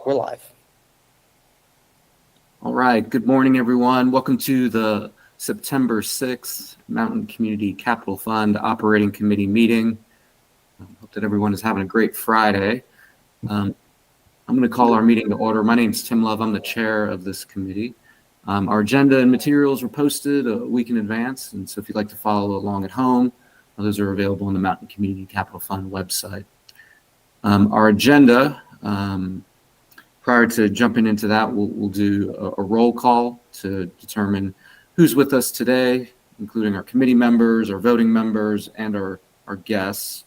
we're live. All right. Good morning, everyone. Welcome to the September 6th Mountain Community Capital Fund Operating Committee meeting. I hope that everyone is having a great Friday. I'm going to call our meeting to order. My name is Tim Love. I'm the chair of this committee. Our agenda and materials were posted a week in advance, and so if you'd like to follow along at home, those are available on the Mountain Community Capital Fund website. Our agenda, prior to jumping into that, we'll do a roll call to determine who's with us today, including our committee members, our voting members, and our guests.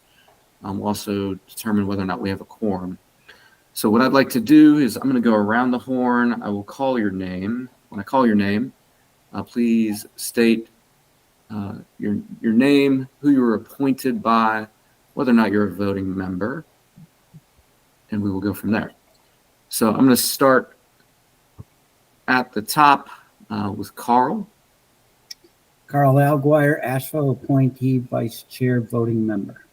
We'll also determine whether or not we have a quorum. So what I'd like to do is I'm going to go around the horn. I will call your name. When I call your name, please state your name, who you were appointed by, whether or not you're a voting member, and we will go from there. So I'm going to start at the top with Carl. Carl Alguire, Asheville appointee, vice chair, voting member.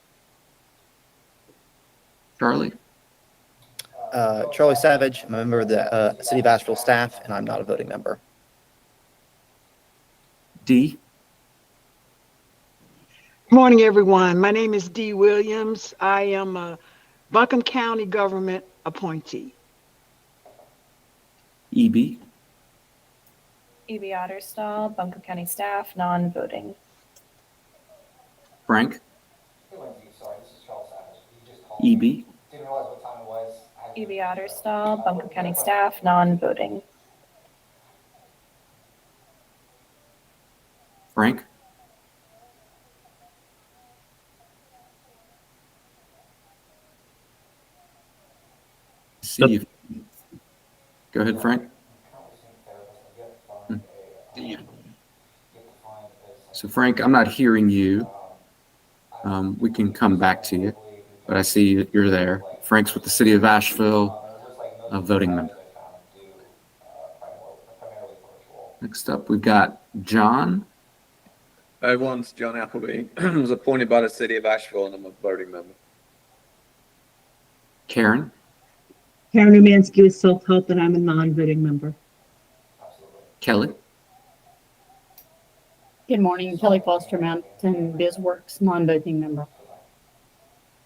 Charlie. Charlie Savage, I'm a member of the City of Asheville staff, and I'm not a voting member. Dee. Good morning, everyone. My name is Dee Williams. I am a Buncombe County government appointee. EB. E.B. Otterstall, Buncombe County staff, non-voting. Frank. Hey, Lindsay, sorry, this is Charles Savage. You just called EB. me. Didn't realize what time it was. E.B. Otterstall, Buncombe County staff, non-voting. Frank. See you. Go ahead, Frank. So Frank, I'm not hearing you. We can come back to you, but I see you're there. Frank's with the City of Asheville, a voting member. Next up, we've got John. Hi, everyone. It's John Appleby. I was appointed by the City of Asheville, and I'm a voting member. Karen. Karen Umansky with Self-Help, and I'm a non-voting member. Kelly. Good morning, Kelly Foster, Mountain BizWorks, non-voting member.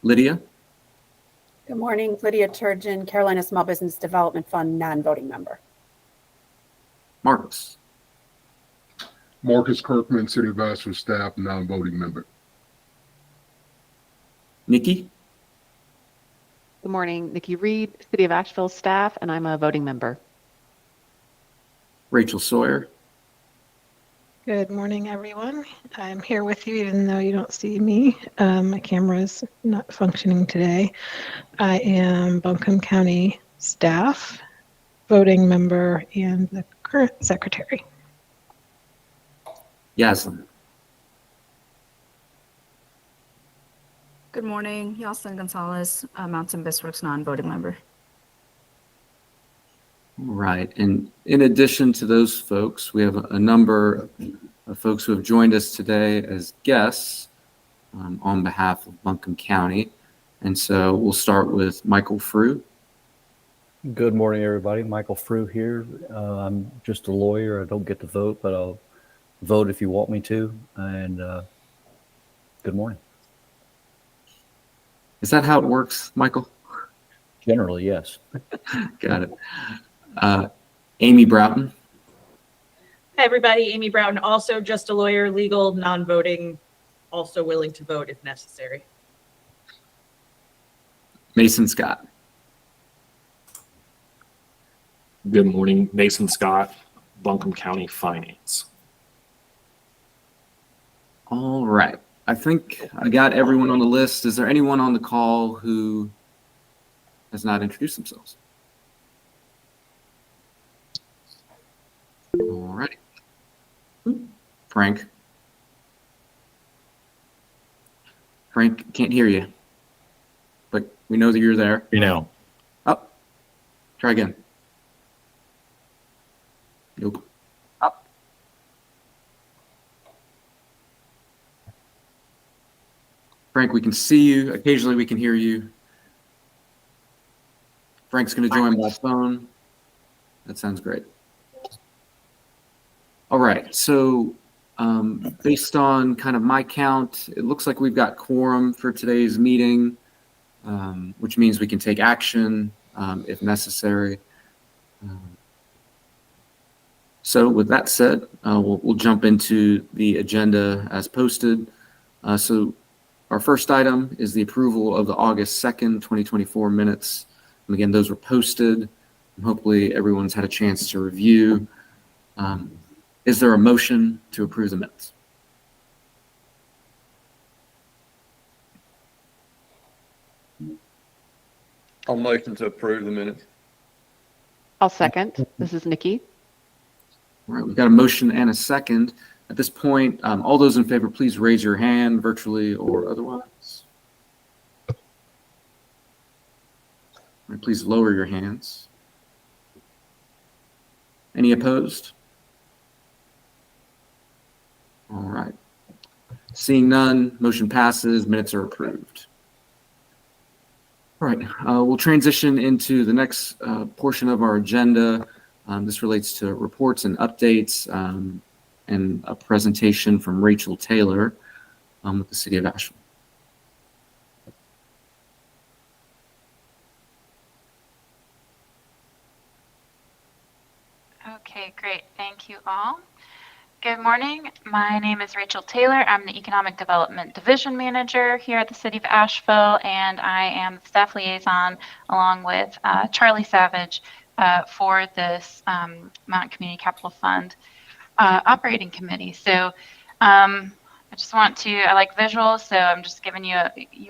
Lydia. Good morning, Lydia Turgeon, Carolina Small Business Development Fund, non-voting member. Marcus. Marcus Kirkman, City of Asheville staff, non-voting member. Nikki. Good morning, Nikki Reed, City of Asheville staff, and I'm a voting member. Rachel Sawyer. Good morning, everyone. I'm here with you, even though you don't see me. My camera is not functioning today. I am Buncombe County staff, voting member, and the current secretary. Yaslin. Good morning, Yoselin Gonzalez, Mountain BizWorks non-voting member. Right. And in addition to those folks, we have a number of folks who have joined us today as guests on behalf of Buncombe County. And so we'll start with Michael Frew. Good morning, everybody. Michael Frew here. I'm just a lawyer. I don't get to vote, but I'll vote if you want me to. And good morning. Is that how it works, Michael? Generally, yes. Got it. Amy Broughton. Hi, everybody. Amy Broughton, also just a lawyer, legal, non-voting, also willing to vote if necessary. Mason Scott. Good morning, Mason Scott, Buncombe County Finance. All right. I think I got everyone on the list. Is there anyone on the call who has not introduced themselves? All right. Frank. Frank, can't hear you, but we know that you're there. You know. Oh, try again. Nope. Up. Frank, we can see you. Occasionally we can hear you. Frank's going to join by phone. That sounds great. All right. So based on kind of my count, it looks like we've got quorum for today's meeting, which means we can take action if necessary. So with that said, we'll jump into the agenda as posted. So our first item is the approval of the August 2nd, 2024 minutes. And again, those were posted. And hopefully everyone's had a chance to review. Is there a motion to approve the minutes? I'll motion to approve the minutes. I'll second. This is Nikki. All right, we've got a motion and a second. At this point, all those in favor, please raise your hand virtually or otherwise. All right, please lower your hands. Any opposed? All right. Seeing none, motion passes, minutes are approved. All right, we'll transition into the next portion of our agenda. This relates to reports and updates and a presentation from Rachel Taylor with the City of Asheville. Okay, great. Thank you all. Good morning. My name is Rachel Taylor. I'm the Economic Development Division Manager here at the City of Asheville, and I am the staff liaison along with Charlie Savage for this Mountain Community Capital Fund operating committee. So I just want to, I like visuals, so I'm just giving you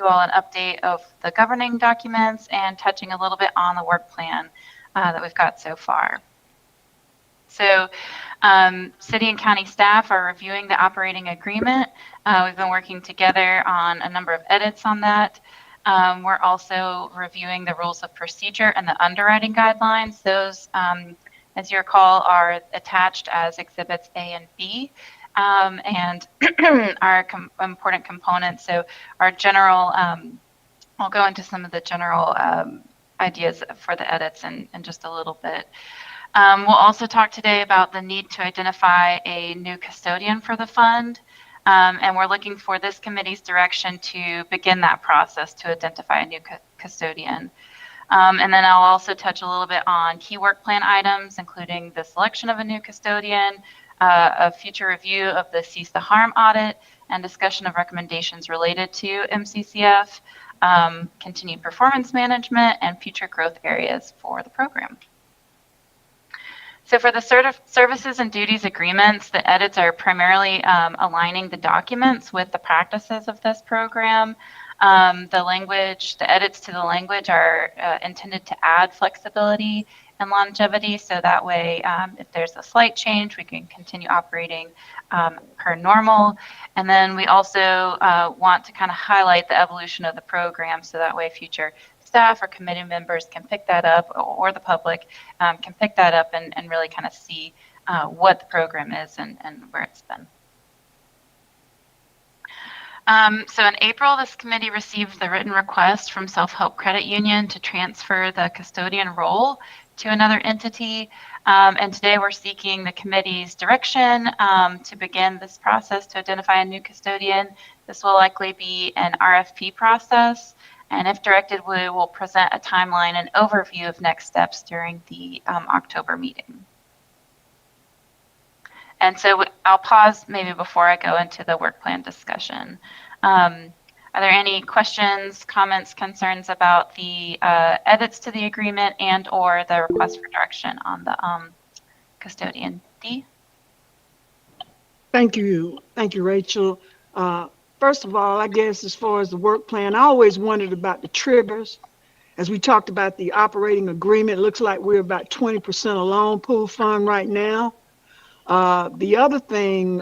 all an update of the governing documents and touching a little bit on the work plan that we've got so far. So city and county staff are reviewing the operating agreement. We've been working together on a number of edits on that. We're also reviewing the rules of procedure and the underwriting guidelines. Those, as you recall, are attached as exhibits A and B and are important components. So our general, I'll go into some of the general ideas for the edits in just a little bit. We'll also talk today about the need to identify a new custodian for the fund. And we're looking for this committee's direction to begin that process to identify a new custodian. And then I'll also touch a little bit on key work plan items, including the selection of a new custodian, a future review of the Cease the Harm audit, and discussion of recommendations related to MCCF, continued performance management, and future growth areas for the program. So for the services and duties agreements, the edits are primarily aligning the documents with the practices of this program. The edits to the language are intended to add flexibility and longevity, so that way if there's a slight change, we can continue operating per normal. And then we also want to kind of highlight the evolution of the program, so that way future staff or committee members can pick that up, or the public can pick that up and really kind of see what the program is and where it's been. So in April, this committee received the written request from Self-Help Credit Union to transfer the custodian role to another entity. And today we're seeking the committee's direction to begin this process to identify a new custodian. This will likely be an RFP process. And if directed, we will present a timeline and overview of next steps during the October meeting. And so I'll pause maybe before I go into the work plan discussion. Are there any questions, comments, concerns about the edits to the agreement and or the request for direction on the custodian? Dee? Thank you. Thank you, Rachel. First of all, I guess as far as the work plan, I always wondered about the triggers. As we talked about the operating agreement, it looks like we're about 20% alone pool fund right now. The other thing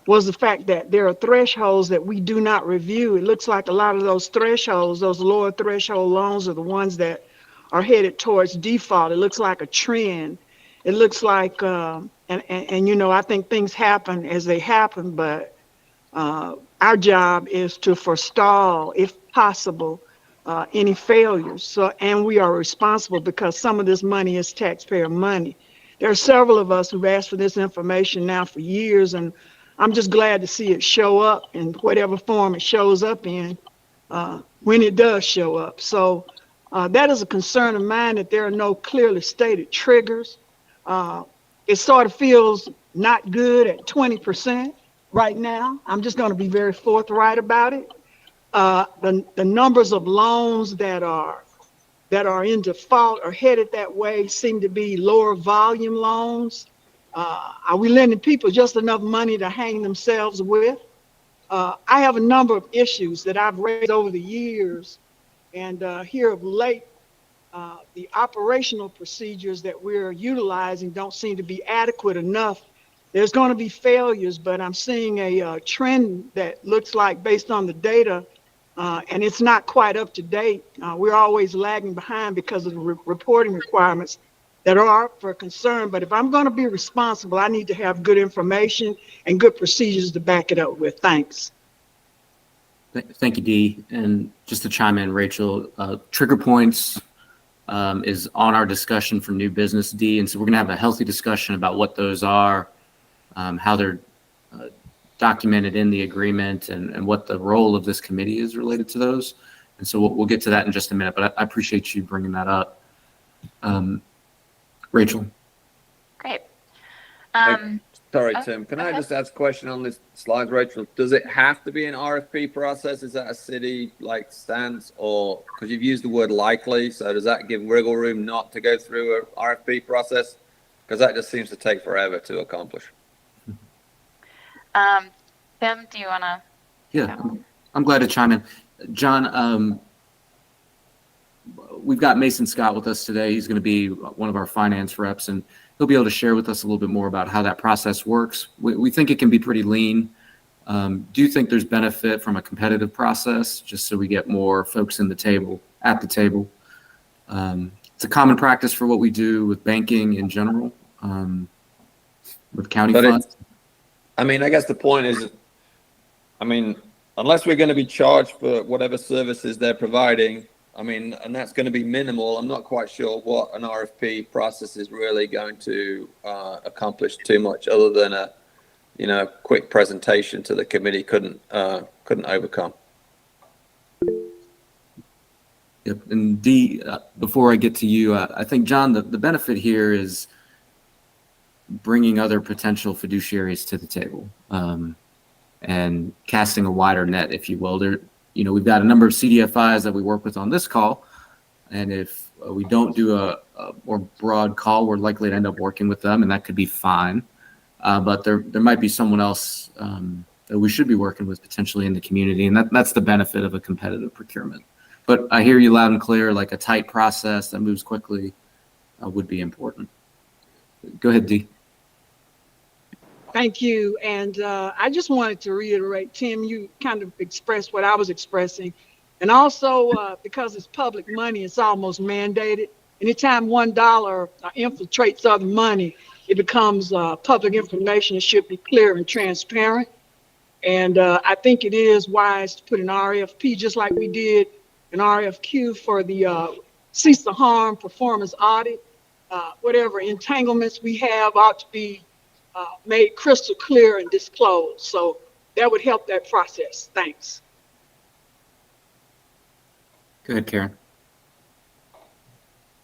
was the fact that there are thresholds that we do not review. It looks like a lot of those thresholds, those lower threshold loans, are the ones that are headed towards default. It looks like a trend. It looks like, and you know, I think things happen as they happen, but our job is to forestall, if possible, any failures. So, and we are responsible because some of this money is taxpayer money. There are several of us who've asked for this information now for years, and I'm just glad to see it show up in whatever form it shows up in when it does show up. So that is a concern of mine, that there are no clearly stated triggers. It sort of feels not good at 20% right now. I'm just going to be very forthright about it. The numbers of loans that are in default or headed that way seem to be lower volume loans. Are we lending people just enough money to hang themselves with? I have a number of issues that I've raised over the years, and here of late, the operational procedures that we're utilizing don't seem to be adequate enough. There's going to be failures, but I'm seeing a trend that looks like, based on the data, and it's not quite up to date. We're always lagging behind because of the reporting requirements that are for concern. But if I'm going to be responsible, I need to have good information and good procedures to back it up with. Thanks. Thank you, Dee. And just to chime in, Rachel, trigger points is on our discussion for new business, Dee. And so we're going to have a healthy discussion about what those are, how they're documented in the agreement, and what the role of this committee is related to those. And so we'll get to that in just a minute, but I appreciate you bringing that up. Rachel. Great. Sorry, Tim. Can I just ask a question on this slide, Rachel? Does it have to be an RFP process? Is that a city like stance, or because you've used the word likely, so does that give wiggle room not to go through an RFP process? Because that just seems to take forever to accomplish. Tim, do you want to? Yeah, I'm glad to chime in. John, we've got Mason Scott with us today. He's going to be one of our finance reps, and he'll be able to share with us a little bit more about how that process works. We think it can be pretty lean. Do you think there's benefit from a competitive process, just so we get more folks at the table? It's a common practice for what we do with banking in general, with county funds. I mean, I guess the point is, I mean, unless we're going to be charged for whatever services they're providing, I mean, and that's going to be minimal, I'm not quite sure what an RFP process is really going to accomplish too much, other than a quick presentation to the committee couldn't overcome. Yep. And Dee, before I get to you, I think, John, the benefit here is bringing other potential fiduciaries to the table, and casting a wider net, if you will. We've got a number of CDFIs that we work with on this call, and if we don't do a more broad call, we're likely to end up working with them, and that could be fine. But there might be someone else that we should be working with potentially in the community, and that's the benefit of a competitive procurement. But I hear you loud and clear, like a tight process that moves quickly would be important. Go ahead, Dee. Thank you. And I just wanted to reiterate, Tim, you kind of expressed what I was expressing. And also, because it's public money, it's almost mandated. Anytime $1 infiltrates other money, it becomes public information. It should be clear and transparent. And I think it is wise to put an RFP, just like we did an RFQ for the cease the harm performance audit. Whatever entanglements we have ought to be made crystal clear and disclosed. So that would help that process. Thanks. Go ahead, Karen.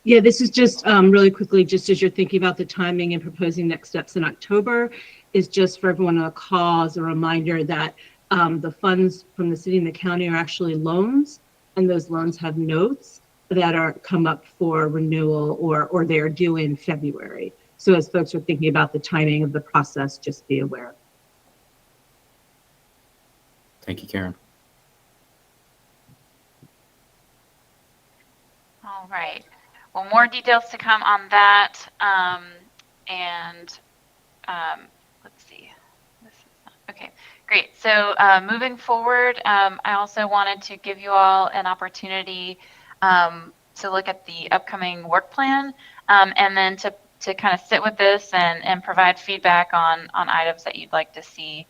Yeah, this is just really quickly, just as you're thinking about the timing and proposing next steps in October, is just for everyone on the call as a reminder that the funds from the city and the county are actually loans, and those loans have notes that are come up for renewal or they are due in February. So as folks are thinking about the timing of the process, just be aware. Thank you, Karen. All right. Well, more details to come on that. Let's see. Okay, great. So moving forward, I also wanted to give you all an opportunity to look at the upcoming work plan, and then to kind of sit with this and provide feedback on items that you'd like to see.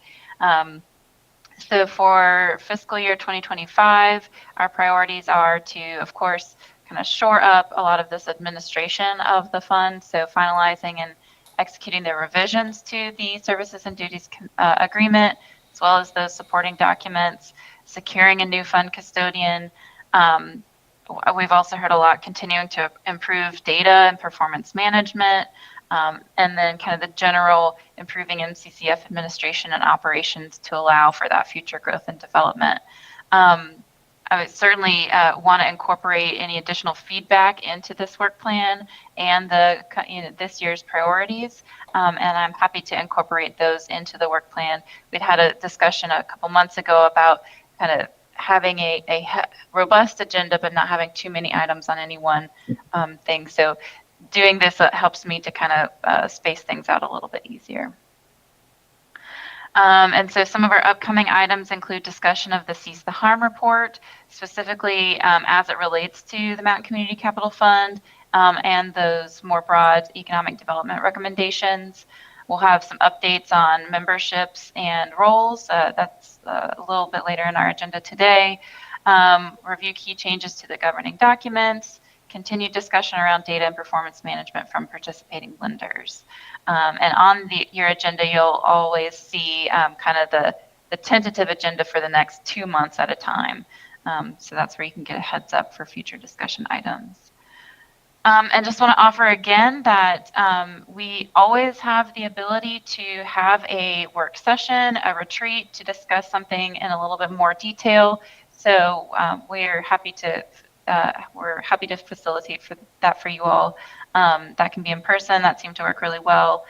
So for fiscal year 2025, our priorities are to, of course, kind of shore up a lot of this administration of the fund. So finalizing and executing the revisions to the services and duties agreement, as well as those supporting documents, securing a new fund custodian. We've also heard a lot continuing to improve data and performance management, and then kind of the general improving MCCF administration and operations to allow for that future growth and development. I would certainly want to incorporate any additional feedback into this work plan and the this year's priorities, and I'm happy to incorporate those into the work plan. We'd had a discussion a couple months ago about kind of having a robust agenda, but not having too many items on any one thing. So doing this helps me to kind of space things out a little bit easier. And so some of our upcoming items include discussion of the Cease the Harm report, specifically as it relates to the Mountain Community Capital Fund and those more broad economic development recommendations. We'll have some updates on memberships and roles. That's a little bit later in our agenda today. Review key changes to the governing documents, continued discussion around data and performance management from participating lenders. And on your agenda, you'll always see kind of the tentative agenda for the next 2 months at a time. So that's where you can get a heads up for future discussion items. And just want to offer again that we always have the ability to have a work session, a retreat to discuss something in a little bit more detail. So we're happy to facilitate that for you all. That can be in person. That seemed to work really well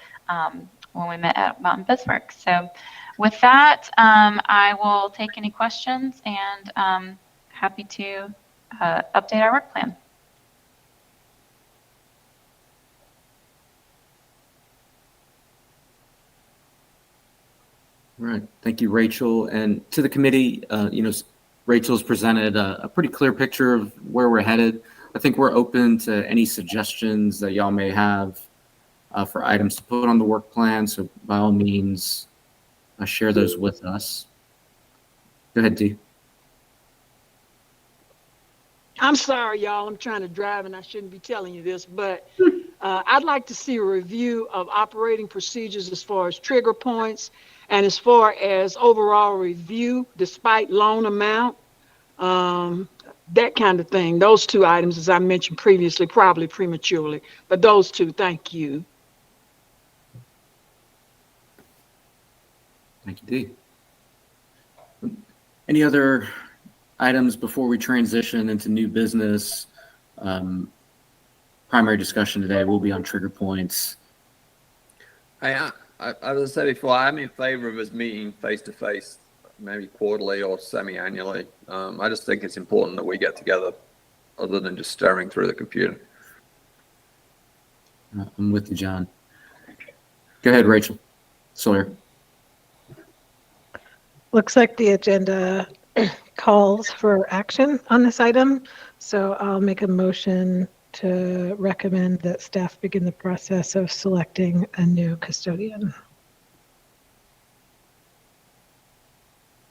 when we met at Mountain BizWorks. So with that, I will take any questions and happy to update our work plan. All right. Thank you, Rachel. And to the committee, Rachel's presented a pretty clear picture of where we're headed. I think we're open to any suggestions that y'all may have for items to put on the work plan. So by all means, share those with us. Go ahead, Dee. I'm sorry, y'all. I'm trying to drive and I shouldn't be telling you this, but I'd like to see a review of operating procedures as far as trigger points and as far as overall review, despite loan amount, that kind of thing. Those two items, as I mentioned previously, probably prematurely, but those two, thank you. Thank you, Dee. Any other items before we transition into new business? Primary discussion today will be on trigger points. As I said before, I'm in favor of us meeting face-to-face, maybe quarterly or semi-annually. I just think it's important that we get together other than just staring through the computer. I'm with you, John. Go ahead, Rachel Sawyer. Looks like the agenda calls for action on this item. So I'll make a motion to recommend that staff begin the process of selecting a new custodian.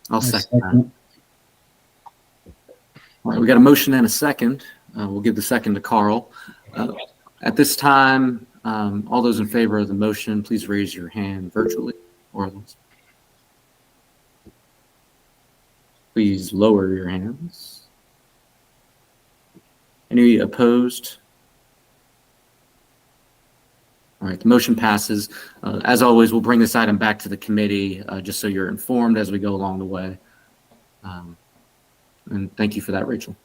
I'll second that. All right, we got a motion and a second. We'll give the second to Carl. At this time, all those in favor of the motion, please raise your hand virtually, or please lower your hands. Any opposed? All right, the motion passes. As always, we'll bring this item back to the committee just so you're informed as we go along the way. And thank you for that, Rachel.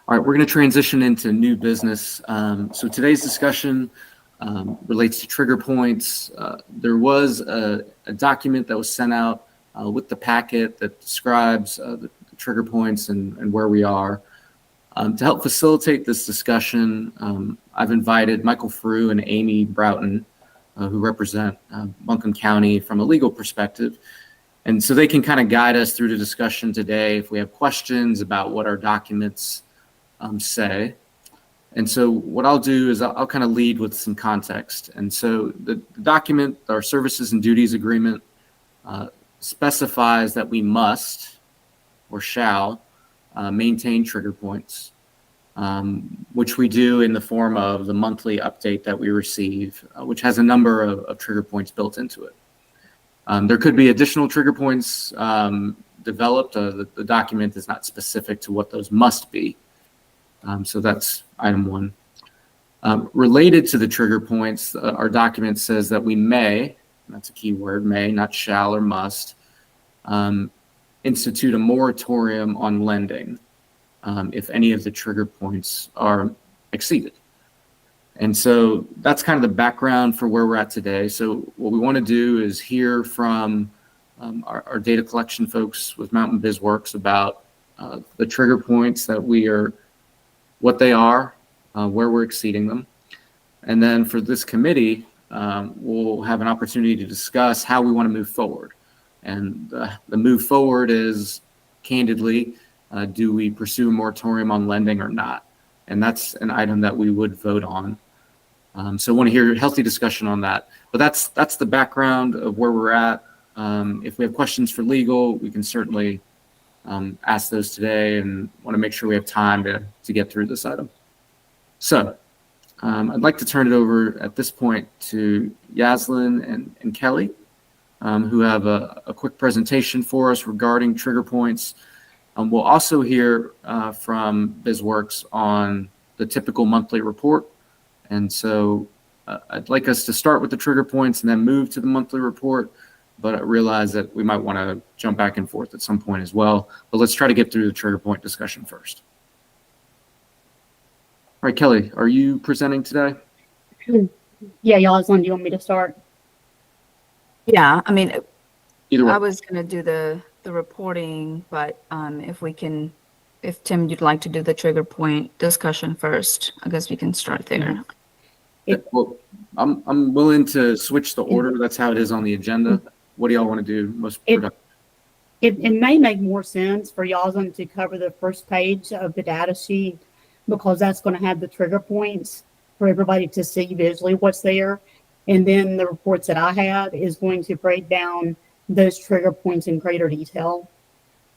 All right, we're going to transition into new business. So today's discussion relates to trigger points. There was a document that was sent out with the packet that describes the trigger points and where we are. To help facilitate this discussion, I've invited Michael Frew and Amy Broughton, who represent Buncombe County from a legal perspective. And so they can kind of guide us through the discussion today if we have questions about what our documents say. And so what I'll do is I'll kind of lead with some context. And so the document, our services and duties agreement, specifies that we must or shall maintain trigger points, which we do in the form of the monthly update that we receive, which has a number of trigger points built into it. There could be additional trigger points developed. The document is not specific to what those must be. So that's item 1. Related to the trigger points, our document says that we may, that's a key word, may, not shall or must, institute a moratorium on lending if any of the trigger points are exceeded. And so that's kind of the background for where we're at today. So what we want to do is hear from our data collection folks with Mountain BizWorks about the trigger points that what they are, where we're exceeding them. And then for this committee, we'll have an opportunity to discuss how we want to move forward. And the move forward is, candidly, do we pursue a moratorium on lending or not? And that's an item that we would vote on. So I want to hear a healthy discussion on that. But that's the background of where we're at. If we have questions for legal, we can certainly ask those today, and want to make sure we have time to get through this item. So I'd like to turn it over at this point to Yaslin and Kelly, who have a quick presentation for us regarding trigger points. We'll also hear from BizWorks on the typical monthly report. And so I'd like us to start with the trigger points and then move to the monthly report, but I realize that we might want to jump back and forth at some point as well. But let's try to get through the trigger point discussion first. All right, Kelly, are you presenting today? Yeah, Yaslin, do you want me to start? Yeah, I mean, Either way. I was going to do the reporting, but if Tim, you'd like to do the trigger point discussion first, I guess we can start there. Well, I'm willing to switch the order. That's how it is on the agenda. What do y'all want to do most productive? It may make more sense for Yaslin to cover the first page of the data sheet, because that's going to have the trigger points for everybody to see visually what's there. And then the reports that I have is going to break down those trigger points in greater detail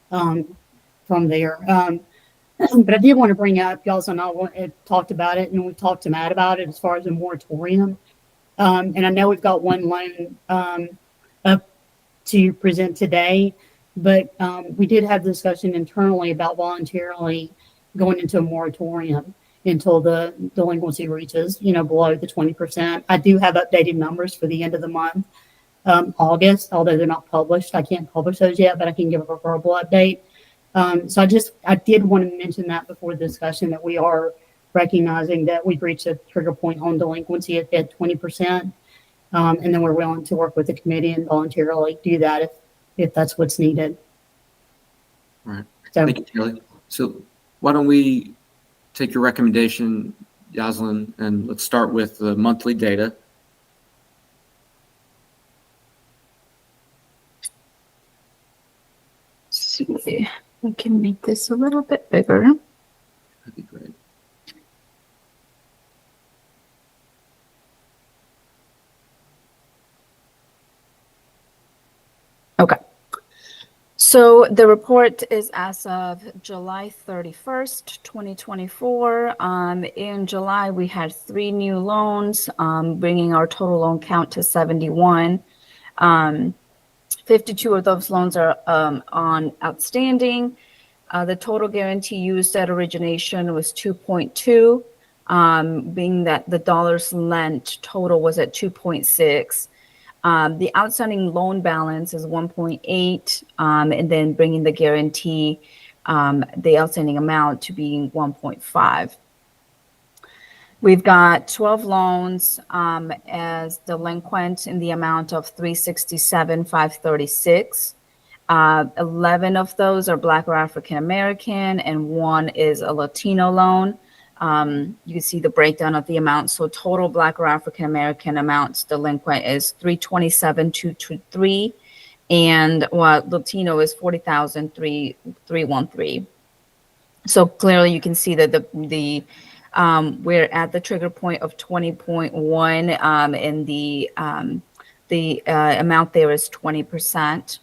from there. But I did want to bring up, y'all and I talked about it, and we talked to Matt about it as far as a moratorium. And I know we've got one loan up to present today, but we did have discussion internally about voluntarily going into a moratorium until the delinquency reaches, below the 20%. I do have updated numbers for the end of the month, August, although they're not published. I can't publish those yet, but I can give a verbal update. So I did want to mention that before the discussion, that we are recognizing that we've reached a trigger point on delinquency at 20%. And then we're willing to work with the committee and voluntarily do that if that's what's needed. All right. So, thank you, Kelly. So why don't we take your recommendation, Yaslin, and let's start with the monthly data. See, I can make this a little bit bigger. That'd be great. Okay. So the report is as of July 31st, 2024. In July, we had 3 new loans, bringing our total loan count to 71. 52 of those loans are on outstanding. The total guarantee used at origination was 2.2, being that the dollars lent total was at 2.6. The outstanding loan balance is 1.8, and then bringing the guarantee, the outstanding amount to being 1.5. We've got 12 loans as delinquent in the amount of $367,536. 11 of those are Black or African American, and 1 is a Latino loan. You can see the breakdown of the amount. So total Black or African American amounts delinquent is $327,223, and Latino is $40,313. So clearly you can see that we're at the trigger point of 20.1, and the amount there is 20%.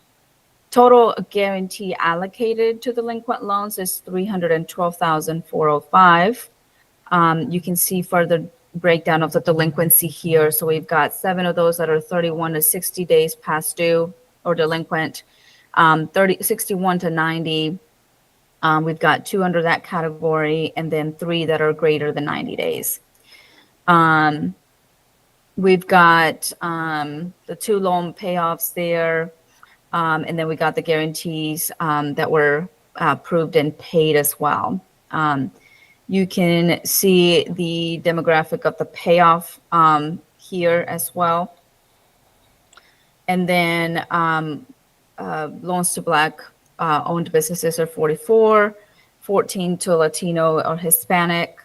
Total guarantee allocated to delinquent loans is $312,405. You can see further breakdown of the delinquency here. So we've got 7 of those that are 31 to 60 days past due or delinquent, 61 to 90. We've got 2 under that category, and then 3 that are greater than 90 days. We've got the 2 loan payoffs there, and then we got the guarantees that were approved and paid as well. You can see the demographic of the payoff here as well. And then loans to Black owned businesses are 44, 14 to Latino or Hispanic.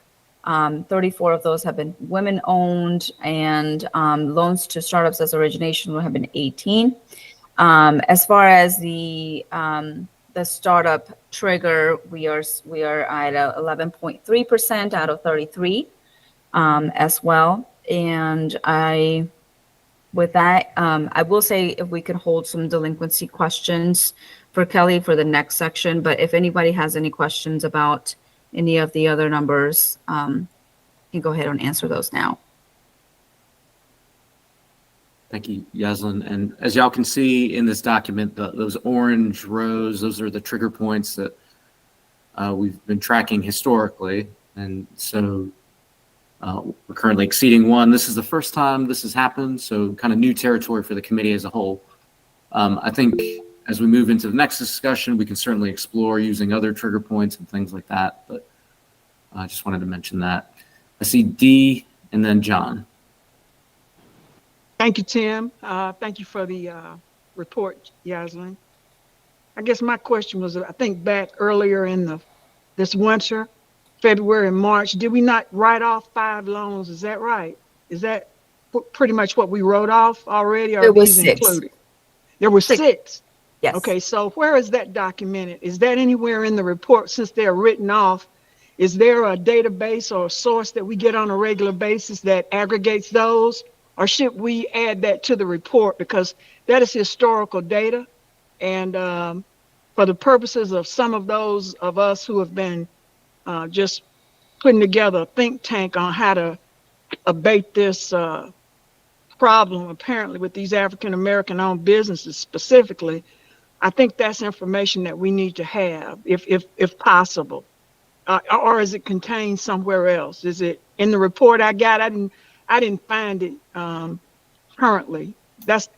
34 of those have been women owned, and loans to startups as origination will have been 18. As far as the startup trigger, we are at 11.3% out of 33 as well. And with that, I will say if we could hold some delinquency questions for Kelly for the next section, but if anybody has any questions about any of the other numbers, you can go ahead and answer those now. Thank you, Yaslin. And as y'all can see in this document, those orange rows, those are the trigger points that we've been tracking historically. And so we're currently exceeding 1. This is the first time this has happened, so kind of new territory for the committee as a whole. I think as we move into the next discussion, we can certainly explore using other trigger points and things like that, but I just wanted to mention that. I see Dee and then John. Thank you, Tim. Thank you for the report, Yaslin. I guess my question was, I think back earlier in this winter, February and March, did we not write off 5 loans? Is that right? Is that pretty much what we wrote off already? Or There was these 6. included? There were 6. Yes. Okay, so where is that documented? Is that anywhere in the report since they're written off? Is there a database or a source that we get on a regular basis that aggregates those? Or should we add that to the report? Because that is historical data. And for the purposes of some of those of us who have been just putting together a think tank on how to abate this problem, apparently with these African-American owned businesses specifically, I think that's information that we need to have if possible. Or is it contained somewhere else? Is it in the report I got? I didn't find it currently. That's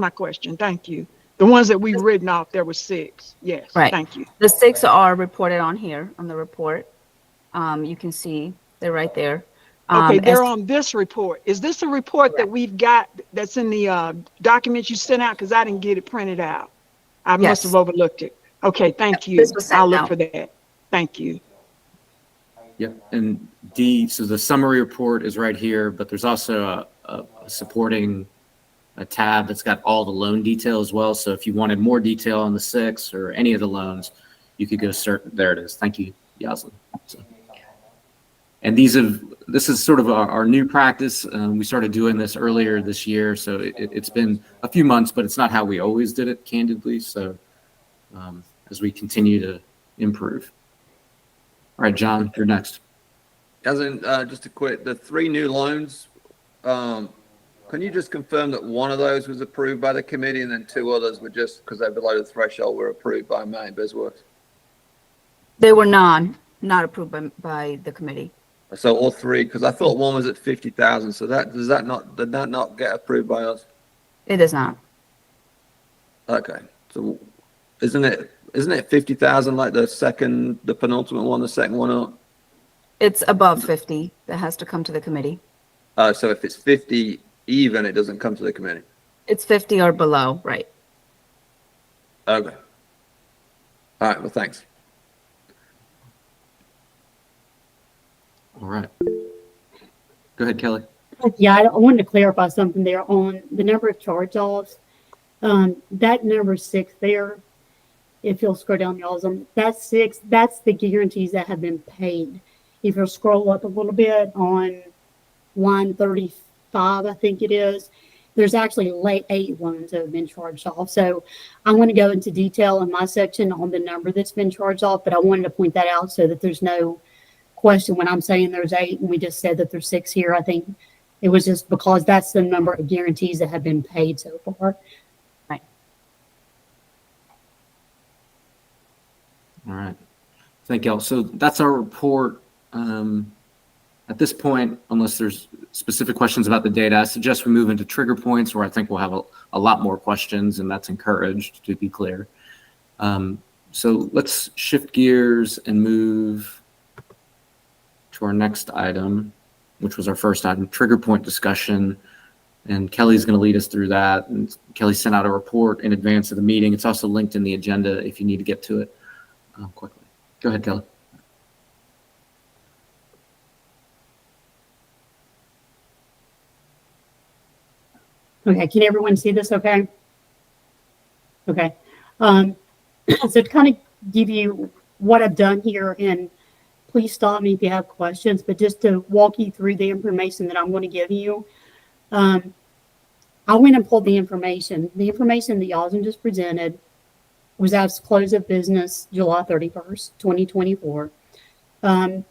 my question. Thank you. The ones that we've written off, there were 6. Yes. Right. Thank you. The 6 are reported on here on the report. You can see they're right there. Okay, they're on this report. Is this a report that we've got that's in the document you sent out? Because I didn't get it printed out. I must have overlooked it. Okay, thank you. This was sent I'll look out. for that. Thank you. Yep. And D, so the summary report is right here, but there's also a supporting a tab that's got all the loan detail as well. So if you wanted more detail on the 6 or any of the loans, you could go search. There it is. Thank you, Yaslin. So, and this is sort of our new practice. We started doing this earlier this year, so it's been a few months, but it's not how we always did it, candidly. So as we continue to improve. All right, John, you're next. As in, just a quick, the 3 new loans, can you just confirm that one of those was approved by the committee and then 2 others were just because they're below the threshold were approved by Maine BizWorks? They were not approved by the committee. So all 3, because I thought one was at 50,000. So did that not get approved by us? It is not. Okay. So isn't it 50,000 like the penultimate one, the second one up? It's above 50 that has to come to the committee. So if it's 50 even, it doesn't come to the committee. It's 50 or below, right? Okay. All right. Well, thanks. All right. Go ahead, Kelly. Yeah, I wanted to clarify something there on the number of charge-offs. That number 6 there, if you'll scroll down, y'all, that's 6. That's the guarantees that have been paid. If you'll scroll up a little bit on line 35, I think it is, there's actually 8 loans that have been charged off. So I'm going to go into detail in my section on the number that's been charged off, but I wanted to point that out so that there's no question when I'm saying there's 8 and we just said that there's 6 here. I think it was just because that's the number of guarantees that have been paid so far. Right. All right. Thank y'all. So that's our report. At this point, unless there's specific questions about the data, I suggest we move into trigger points where I think we'll have a lot more questions, and that's encouraged, to be clear. So let's shift gears and move to our next item, which was our first item, trigger point discussion. And Kelly's going to lead us through that. And Kelly sent out a report in advance of the meeting. It's also linked in the agenda if you need to get to it quickly. Go ahead, Kelly. Okay, can everyone see this okay? Okay. So to kind of give you what I've done here, and please stop me if you have questions, but just to walk you through the information that I'm going to give you. I went and pulled the information. The information that y'all just presented was as close of business July 31st, 2024. A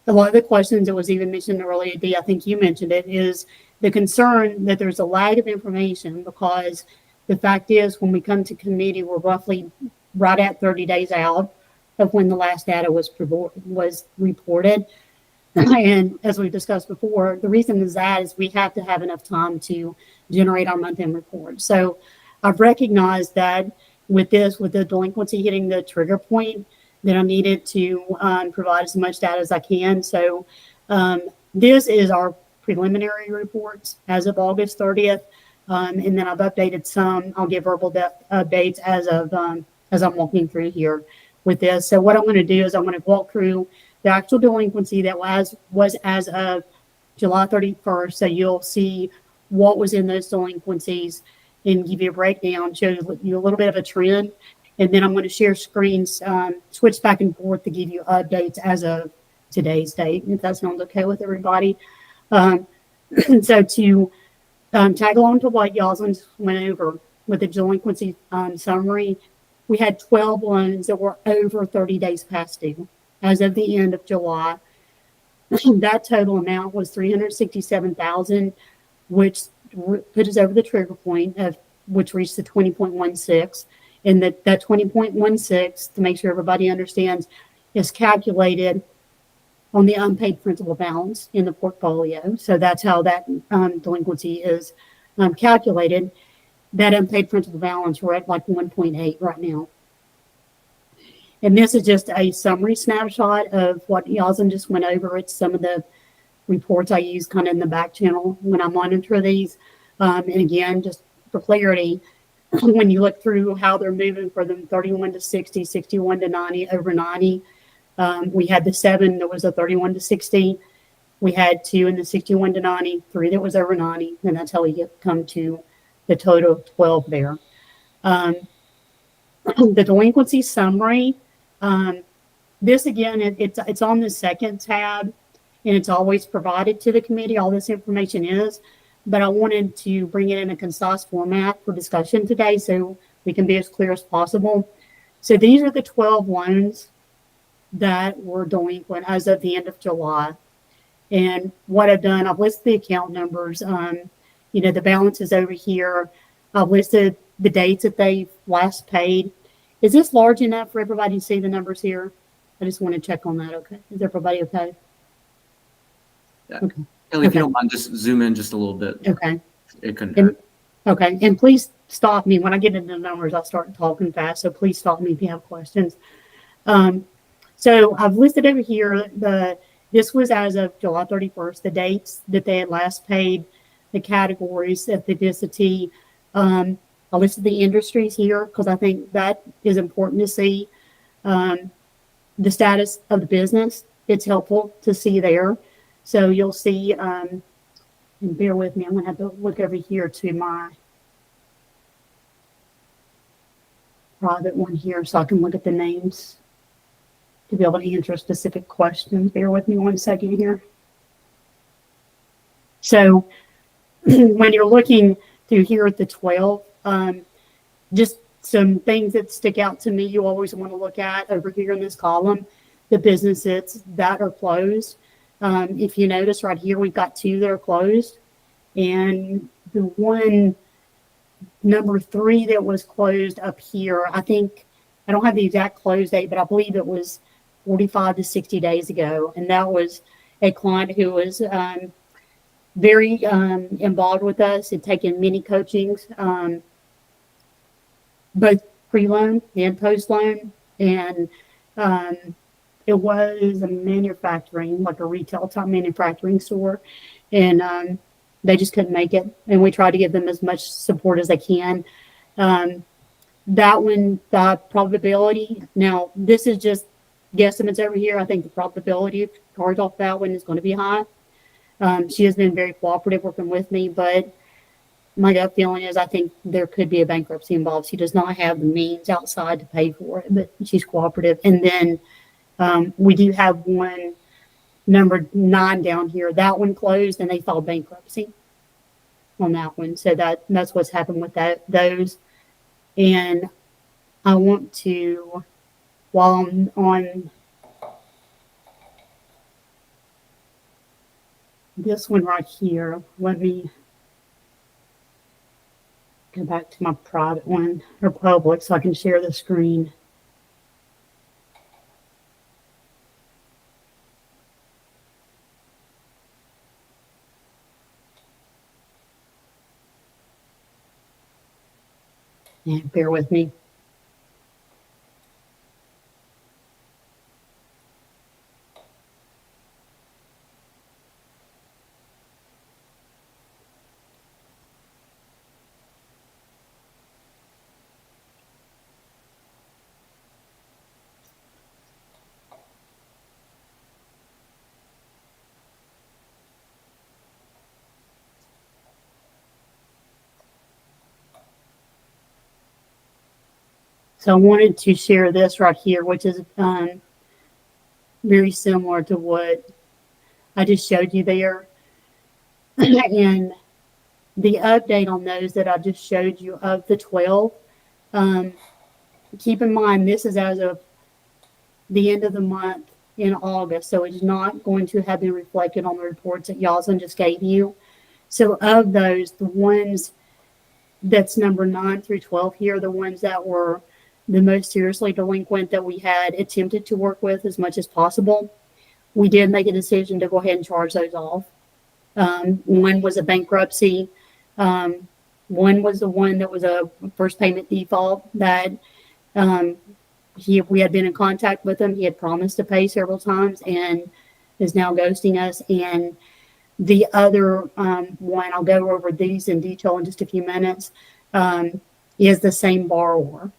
lot of the questions that was even mentioned earlier, Dee, I think you mentioned it, is the concern that there's a lag of information, because the fact is when we come to committee, we're roughly right at 30 days out of when the last data was reported. And as we discussed before, the reason is that is we have to have enough time to generate our month-end report. So I've recognized that with the delinquency hitting the trigger point, that I needed to provide as much data as I can. So this is our preliminary reports as of August 30th. And then I've updated some. I'll give verbal updates as I'm walking through here with this. So what I'm going to do is I'm going to walk through the actual delinquency that was as of July 31st. So you'll see what was in those delinquencies and give you a breakdown, show you a little bit of a trend. And then I'm going to share screens, switch back and forth to give you updates as of today's date, if that sounds okay with everybody. So to tag along to what y'all went over with the delinquency summary, we had 12 loans that were over 30 days past due as of the end of July. That total amount was $367,000, which put us over the trigger point of which reached the 20.16. And that 20.16, to make sure everybody understands, is calculated on the unpaid principal balance in the portfolio. So that's how that delinquency is calculated. That unpaid principal balance, we're at like 1.8 right now. And this is just a summary snapshot of what Yazin just went over. It's some of the reports I use kind of in the back channel when I monitor these. And again, just for clarity, when you look through how they're moving for them 31 to 60, 61 to 90, over 90, we had the 7 that was a 31 to 60. We had 2 in the 61 to 90, 3 that was over 90, and that's how we come to the total of 12 there. The delinquency summary, this again, it's on the second tab, and it's always provided to the committee. All this information is, but I wanted to bring it in a concise format for discussion today so we can be as clear as possible. So these are the 12 loans that were delinquent as of the end of July. And what I've done, I've listed the account numbers. The balance is over here. I've listed the dates that they've last paid. Is this large enough for everybody to see the numbers here? I just want to check on that. Okay. Is everybody okay? Yeah. Okay. Kelly, if you don't mind, just zoom in just a little bit. Okay. It couldn't hurt. Okay. And please stop me. When I get into the numbers, I'll start talking fast. So please stop me if you have questions. So I've listed over here, this was as of July 31st, the dates that they had last paid, the categories, ethnicity. I listed the industries here because I think that is important to see. The status of the business, it's helpful to see there. So you'll see, and bear with me, I'm going to have to look over here to my private one here so I can look at the names to be able to answer specific questions. Bear with me one second here. So when you're looking through here at the 12. Just some things that stick out to me you always want to look at over here in this column, the businesses that are closed. If you notice right here, we've got 2 that are closed. And the one, number 3 that was closed up here, I think, I don't have the exact close date, but I believe it was 45 to 60 days ago. And that was a client who was very involved with us and taken many coachings, both pre-loan and post-loan. And it was a manufacturing, like a retail type manufacturing store. And they just couldn't make it. And we try to give them as much support as they can. That one, the probability, now this is just guesstimates over here. I think the probability of charge off that one is going to be high. She has been very cooperative working with me, but my gut feeling is I think there could be a bankruptcy involved. She does not have the means outside to pay for it, but she's cooperative. And then we do have one, number 9 down here. That one closed and they filed bankruptcy on that one. So that's what's happened with those. And I want to, while I'm on this one right here, let me go back to my private one or public so I can share the screen. Yeah, bear with me. So I wanted to share this right here, which is very similar to what I just showed you there. And the update on those that I just showed you of the 12, keep in mind this is as of the end of the month in August, so it's not going to have been reflected on the reports that Yaslin just gave you. So of those, the ones that's number 9 through 12 here, the ones that were the most seriously delinquent that we had attempted to work with as much as possible, we did make a decision to go ahead and charge those off. One was a bankruptcy. One was the one that was a first payment default that we had been in contact with him. He had promised to pay several times and is now ghosting us. And the other one, I'll go over these in detail in just a few minutes, is the same borrower.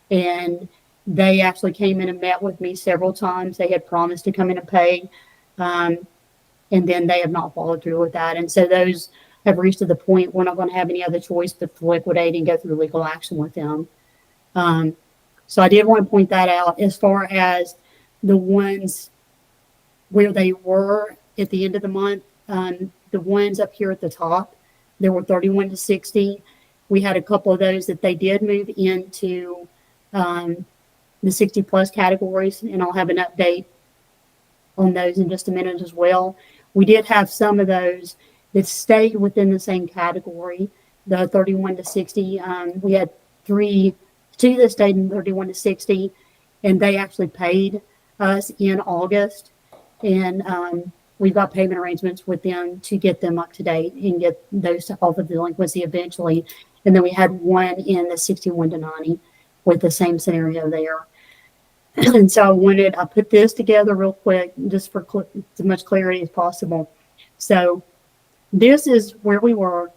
And they actually came in and met with me several times. They had promised to come in and pay. And then they have not followed through with that. And so those have reached to the point we're not going to have any other choice but to liquidate and go through legal action with them. So I did want to point that out. As far as the ones where they were at the end of the month, the ones up here at the top, there were 31 to 60. We had a couple of those that they did move into the 60 plus categories, and I'll have an update on those in just a minute as well. We did have some of those that stayed within the same category, the 31 to 60. We had 2 that stayed in 31 to 60, and they actually paid us in August. And we've got payment arrangements with them to get them up to date and get those off of delinquency eventually. And then we had one in the 61 to 90 with the same scenario there. And so I put this together real quick just for as much clarity as possible. So this is where we were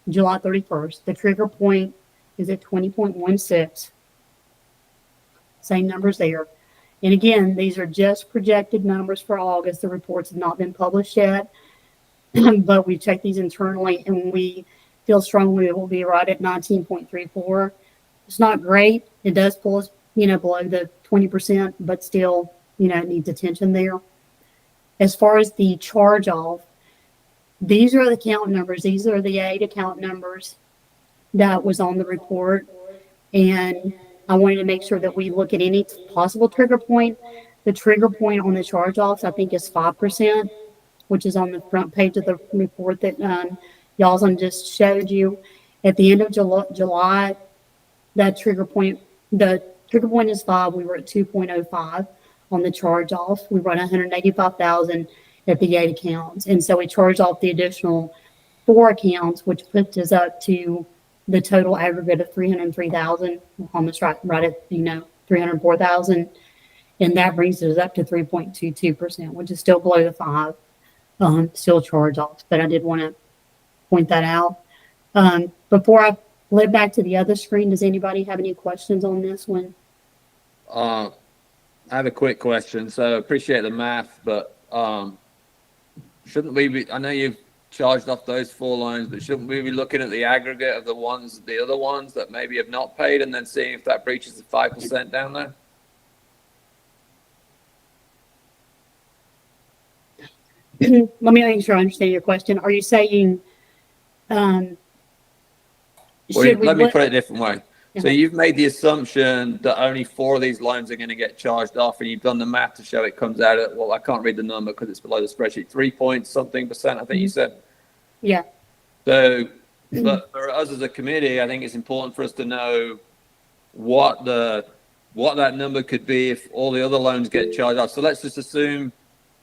July 31st. The trigger point is at 20.16. Same numbers there. And again, these are just projected numbers for August. The reports have not been published yet, but we checked these internally and we feel strongly it will be right at 19.34. It's not great. It does pull us, below the 20%, but still, it needs attention there. As far as the charge off, These are the account numbers. These are the 8 account numbers that was on the report. And I wanted to make sure that we look at any possible trigger point. The trigger point on the charge-offs, I think, is 5%, which is on the front page of the report that y'all just showed you. At the end of July, that trigger point, the trigger point is 5. We were at 2.05 on the charge-off. We run 185,000 at the 8 accounts. And so we charged off the additional 4 accounts, which puts us up to the total aggregate of 303,000, almost right at 304,000. And that brings us up to 3.22%, which is still below the 5, still charge offs. But I did want to point that out. Before I flip back to the other screen, does anybody have any questions on this one? I have a quick question. So appreciate the math, but shouldn't we be, I know you've charged off those 4 loans, but shouldn't we be looking at the aggregate of the other ones that maybe have not paid and then seeing if that breaches the 5% down there? Let me make sure I understand your question. Are you saying, Let me put it a different way. So you've made the assumption that only 4 of these loans are going to get charged off, and you've done the math to show it comes out at, well, I can't read the number because it's below the spreadsheet, 3-point-something%, I think you said. Yeah. So, but for us as a committee, I think it's important for us to know what that number could be if all the other loans get charged off. So let's just assume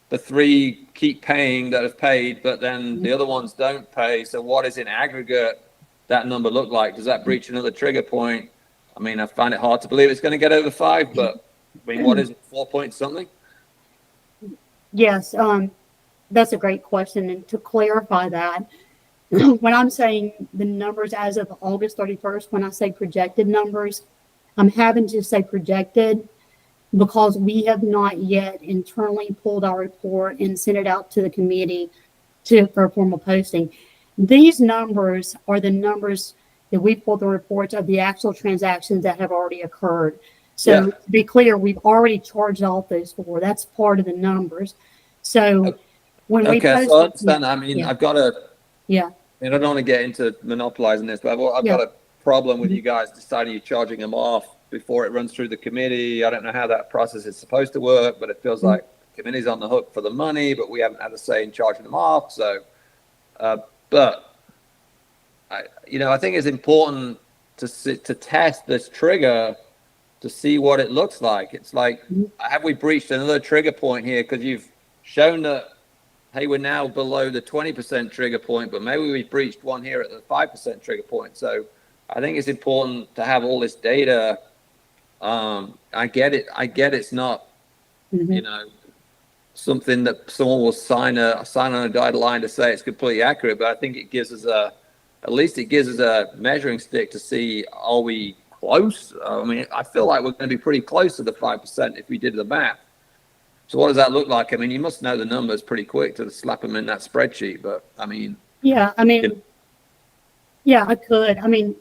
the 3 keep paying that have paid, but then the other ones don't pay. So what is in aggregate that number look like? Does that breach another trigger point? I mean, I find it hard to believe it's going to get over 5, but I mean, what is it, 4-point-something? Yes, that's a great question. And to clarify that, when I'm saying the numbers as of August 31st, when I say projected numbers, I'm having to say projected because we have not yet internally pulled our report and sent it out to the committee for a formal posting. These numbers are the numbers that we pulled the reports of the actual transactions that have already occurred. So to be clear, we've already charged off those 4. That's part of the numbers. So when we post, so I understand. I mean, I've got a, yeah. And I don't want to get into monopolizing this, but I've got a problem with you guys deciding you're charging them off before it runs through the committee. I don't know how that process is supposed to work, but it feels like the committee's on the hook for the money, but we haven't had a say in charging them off. So, but I think it's important to test this trigger to see what it looks like. It's like, have we breached another trigger point here? Because you've shown that, hey, we're now below the 20% trigger point, but maybe we've breached one here at the 5% trigger point. So I think it's important to have all this data. I get it. It's not, something that someone will sign on a dotted line to say it's completely accurate, but I think it gives us at least a measuring stick to see, are we close? I mean, I feel like we're going to be pretty close to the 5% if we did the math. So what does that look like? I mean, you must know the numbers pretty quick to slap them in that spreadsheet, but I mean. Yeah, I mean, yeah, I could. I mean,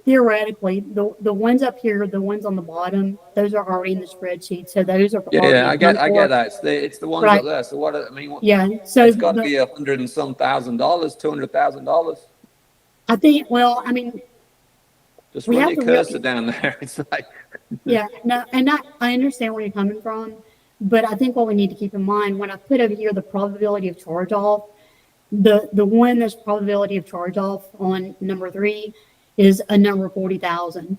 theoretically, the ones up here, the ones on the bottom, those are already in the spreadsheet. So those are. Yeah, I get that. It's the ones up there. So what, I mean, so it's got to be $100,000 and some $1,000, $200,000. I think, well, I mean. Just run your cursor down there. It's like. Yeah, no, and I understand where you're coming from. But I think what we need to keep in mind, when I put over here the probability of charge off, the one that's probability of charge off on number 3 is a number 40,000.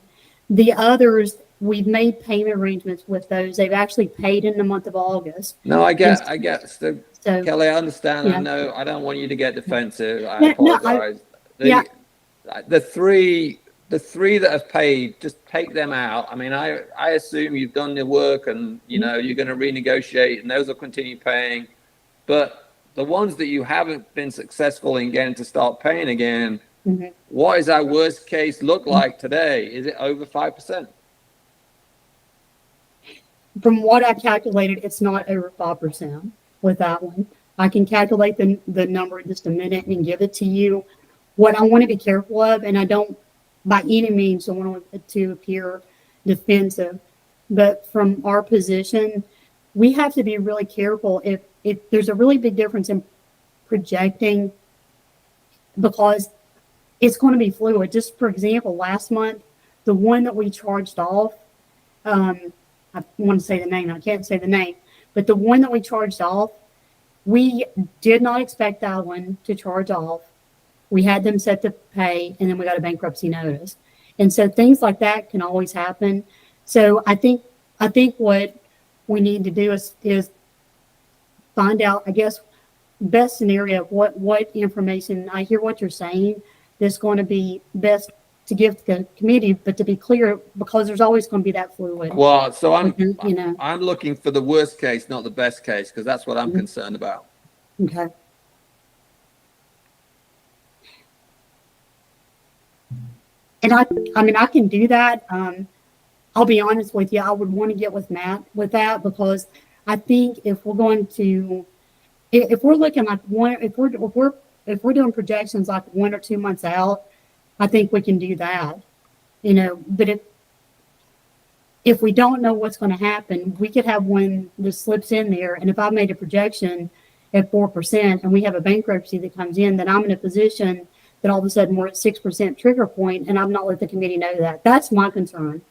The others, we've made payment arrangements with those. They've actually paid in the month of August. No, I get. So Kelly, I understand. Yeah. I know. I don't want you to get defensive. I apologize. The three that have paid, just take them out. I mean, I assume you've done your work and, you're going to renegotiate and those will continue paying. But the ones that you haven't been successful in getting to start paying again, what is our worst case look like today? Is it over 5%? From what I calculated, it's not over 5% with that one. I can calculate the number in just a minute and give it to you. What I want to be careful of, and I don't, by any means, don't want to appear defensive, but from our position, we have to be really careful. If there's a really big difference in projecting because it's going to be fluid. Just for example, last month, the one that we charged off, I want to say the name, I can't say the name, but the one that we charged off, we did not expect that one to charge off. We had them set to pay, and then we got a bankruptcy notice. And so things like that can always happen. So I think what we need to do is find out, I guess, best scenario of what information. I hear what you're saying. That's going to be best to give the committee, but to be clear, because there's always going to be that fluid. Well, so I'm looking for the worst case, not the best case, because that's what I'm concerned about. Okay. And I mean, I can do that. I'll be honest with you. I would want to get with Matt with that, because I think if we're going to, if we're looking like if we're doing projections like 1 or 2 months out, I think we can do that, but if we don't know what's going to happen, we could have one that slips in there. And if I made a projection at 4% and we have a bankruptcy that comes in, then I'm in a position that all of a sudden we're at 6% trigger point, and I've not let the committee know that. That's my concern.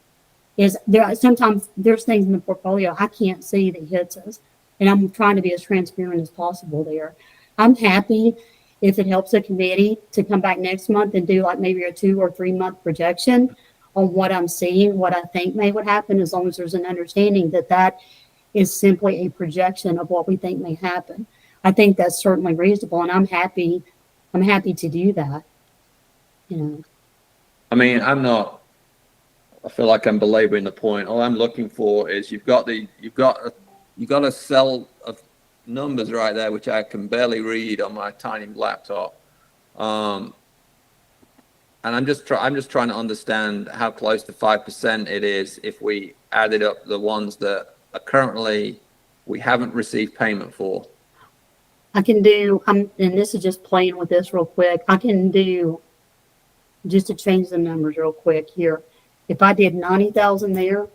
Is there sometimes there's things in the portfolio I can't see that hits us, and I'm trying to be as transparent as possible there. I'm happy if it helps the committee to come back next month and do like maybe a 2 or 3 month projection on what I'm seeing, what I think may would happen, as long as there's an understanding that that is simply a projection of what we think may happen. I think that's certainly reasonable, and I'm happy to do that. I mean, I feel like I'm belaboring the point. All I'm looking for is you've got a cell of numbers right there, which I can barely read on my tiny laptop. And I'm just trying to understand how close to 5% it is if we added up the ones that are currently we haven't received payment for. I can do, and this is just playing with this real quick. I can do, just to change the numbers real quick here. If I did 90,000 there,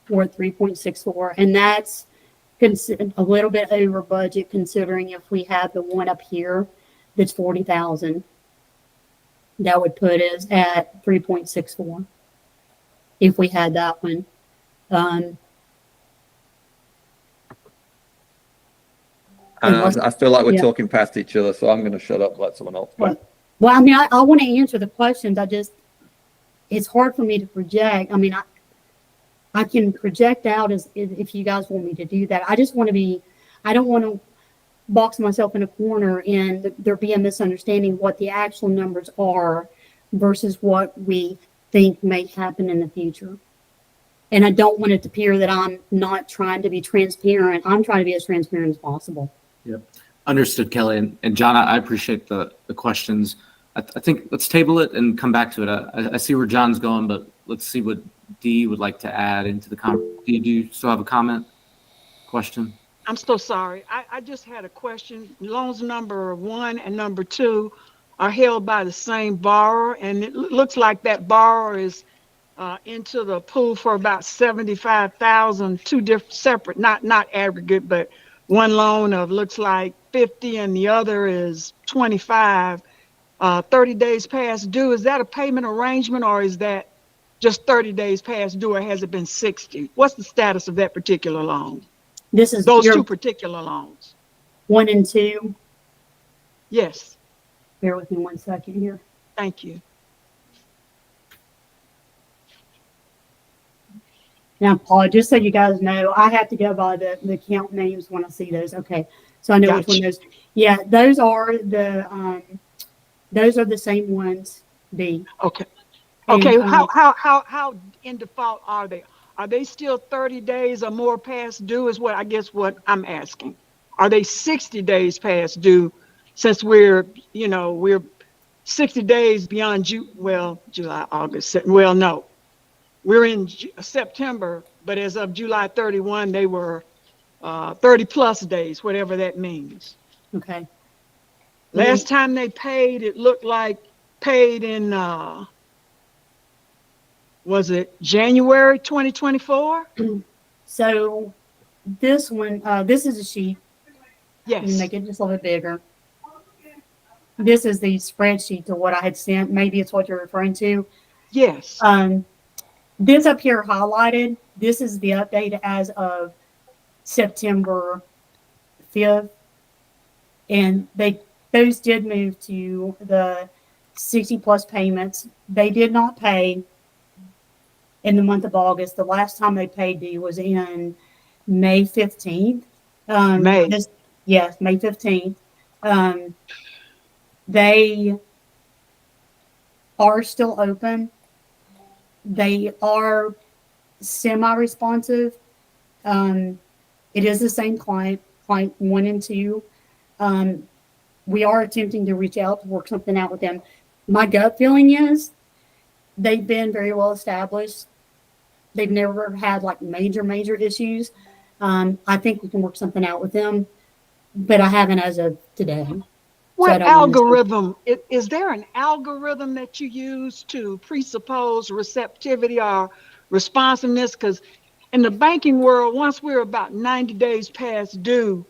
we're at 3.64, and that's a little bit over budget considering if we had the one up here that's 40,000, that would put us at 3.64 if we had that one. I feel like we're talking past each other, so I'm going to shut up and let someone else go. Well, I mean, I want to answer the questions. It's hard for me to project. I mean, I can project out as if you guys want me to do that. I just want to be, I don't want to box myself in a corner and there be a misunderstanding of what the actual numbers are versus what we think may happen in the future. And I don't want it to appear that I'm not trying to be transparent. I'm trying to be as transparent as possible. Yep. Understood, Kelly. And John, I appreciate the questions. I think let's table it and come back to it. I see where John's going, but let's see what Dee would like to add into the comment. Do you still have a comment, question? I'm so sorry. I just had a question. Loans number 1 and number 2 are held by the same borrower, and it looks like that borrower is into the pool for about 75,000, two different separate, not aggregate, but one loan of looks like 50 and the other is 25. 30 days past due. Is that a payment arrangement, or is that just 30 days past due, or has it been 60? What's the status of that particular loan? This is those two particular loans. 1 and 2. Yes. Bear with me 1 second here. Thank you. Now, Paul, just so you guys know, I have to go by the account names when I see those. Okay, so I know which one those. Yeah, those are the same ones. B. Okay. Okay. And, how in default are they? Are they still 30 days or more past due? Is what what I'm asking. Are they 60 days past due? Since we're 60 days beyond July, August. Well, no. We're in September, but as of July 31, they were 30 plus days, whatever that means. Okay. Last time they paid, it looked like paid in, was it January 2024? So this one, this is a sheet. Yes. You make it just a little bit bigger. this is the spreadsheet to what I had sent. Maybe it's what you're referring to. Yes. This up here highlighted, this is the update as of September 5th. And those did move to the 60 plus payments. They did not pay in the month of August. The last time they paid due was in May 15th. May. Yes, May 15th. They are still open. They are semi-responsive. It is the same client 1 and 2. We are attempting to reach out to work something out with them. My gut feeling is they've been very well established. They've never had like major issues. I think we can work something out with them, but I haven't as of today. What algorithm, is there an algorithm that you use to presuppose receptivity or responsiveness? Because in the banking world, once we're about 90 days past due,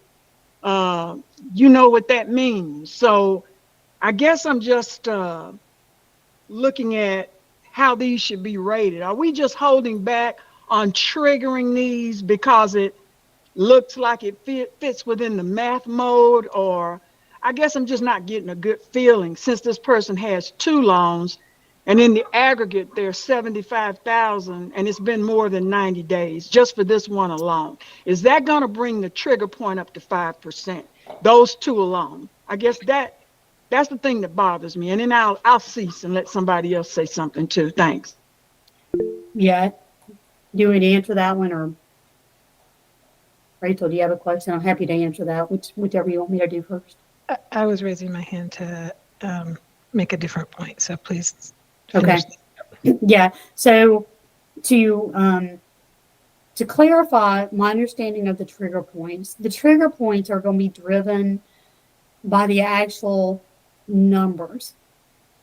you know what that means. So I guess I'm just looking at how these should be rated. Are we just holding back on triggering these because it looks like it fits within the math mode? Or I guess I'm just not getting a good feeling since this person has 2 loans and in the aggregate there's 75,000 and it's been more than 90 days just for this one alone. Is that going to bring the trigger point up to 5%? Those 2 alone. I guess that's the thing that bothers me. And then I'll cease and let somebody else say something too. Thanks. Yeah. Do you want me to answer that one, or Rachel, do you have a question? I'm happy to answer that. Whichever you want me to do first. I was raising my hand to make a different point, so please. Okay. Yeah. So to clarify my understanding of the trigger points are going to be driven by the actual numbers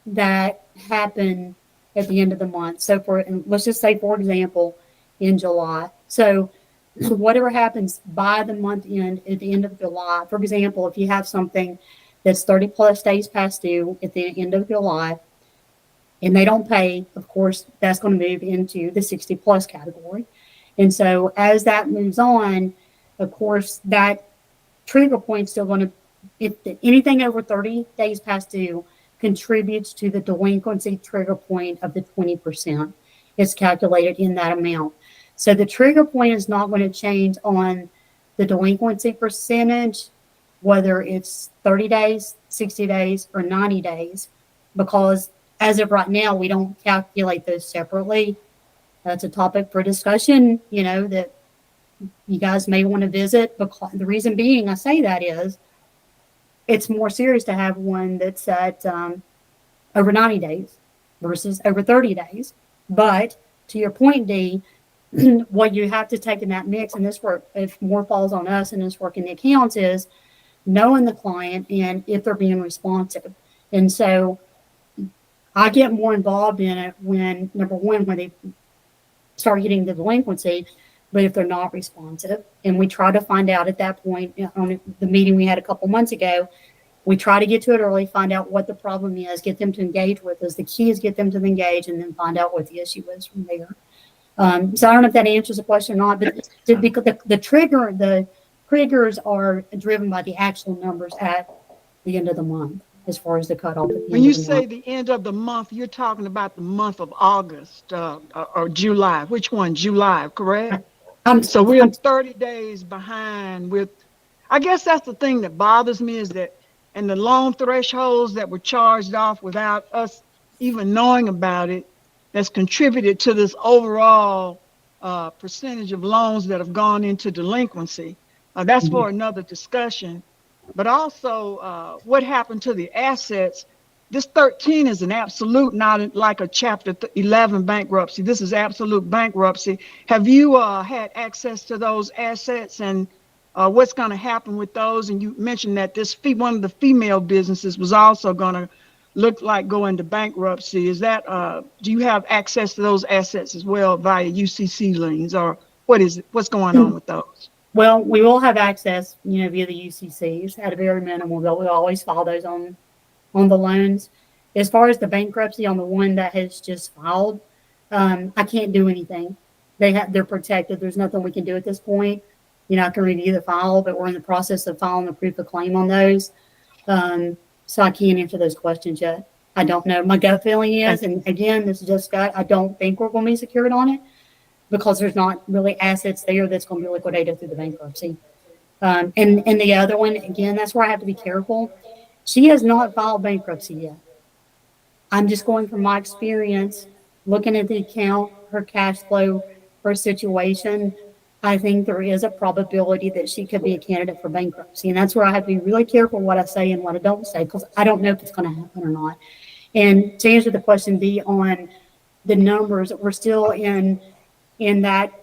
that happen at the end of the month. So let's just say, for example, in July. So whatever happens by the month end at the end of July, for example, if you have something that's 30 plus days past due at the end of July and they don't pay, of course, that's going to move into the 60 plus category. And so as that moves on, of course, that trigger point is still going to, if anything over 30 days past due contributes to the delinquency trigger point of the 20%. It's calculated in that amount. So the trigger point is not going to change on the delinquency percentage, whether it's 30 days, 60 days, or 90 days, because as of right now, we don't calculate those separately. That's a topic for discussion, that you guys may want to visit. Because the reason being I say that is it's more serious to have one that's at over 90 days versus over 30 days. But to your point, Dee, what you have to take in that mix, and this work, if more falls on us in this work in the accounts, is knowing the client and if they're being responsive. And so I get more involved in it when, number one, when they start hitting the delinquency, but if they're not responsive. And we try to find out at that point on the meeting we had a couple months ago, we try to get to it early, find out what the problem is, get them to engage with us. The key is get them to engage and then find out what the issue is from there. So I don't know if that answers the question or not, but the triggers are driven by the actual numbers at the end of the month as far as the cutoff. When you say the end of the month, you're talking about the month of August or July. Which one? July, correct? So we're 30 days behind with, I guess that's the thing that bothers me is that, and the loan thresholds that were charged off without us even knowing about it, that's contributed to this overall percentage of loans that have gone into delinquency. That's for another discussion. But also what happened to the assets. This 13 is an absolute, not like a Chapter 11 bankruptcy. This is absolute bankruptcy. Have you had access to those assets and what's going to happen with those? And you mentioned that one of the female businesses was also going to look like go into bankruptcy. Is that, do you have access to those assets as well via UCC liens, or what is it? What's going on with those? Well, we will have access, via the UCCs at a very minimal, but we always file those on on the loans. As far as the bankruptcy on the one that has just filed, I can't do anything. They're protected. There's nothing we can do at this point. You know, I can review the file, but we're in the process of filing a proof of claim on those. So I can't answer those questions yet. I don't know. My gut feeling is, and again, this is just gut, I don't think we're going to be secured on it because there's not really assets there that's going to be liquidated through the bankruptcy. And the other one, again, that's where I have to be careful. She has not filed bankruptcy yet. I'm just going from my experience, looking at the account, her cash flow, her situation. I think there is a probability that she could be a candidate for bankruptcy. And that's where I have to be really careful what I say and what I don't say, because I don't know if it's going to happen or not. And to answer the question B on the numbers, we're still in that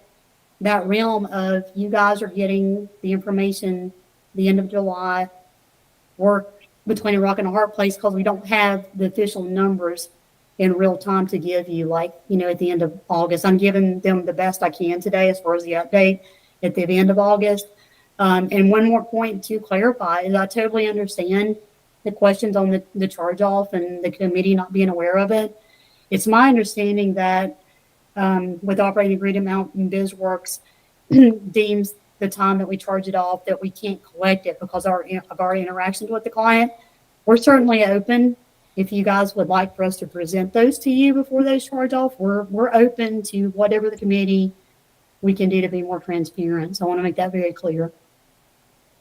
realm of you guys are getting the information the end of July. We're between a rock and a hard place because we don't have the official numbers in real time to give you, like, you know, at the end of August. I'm giving them the best I can today as far as the update at the end of August. And one more point to clarify is I totally understand the questions on the charge off and the committee not being aware of it. It's my understanding that with operating agreement, Mountain BizWorks deems the time that we charge it off that we can't collect it because of our interactions with the client. We're certainly open. If you guys would like for us to present those to you before those charge off, we're open to whatever the committee we can do to be more transparent. So I want to make that very clear.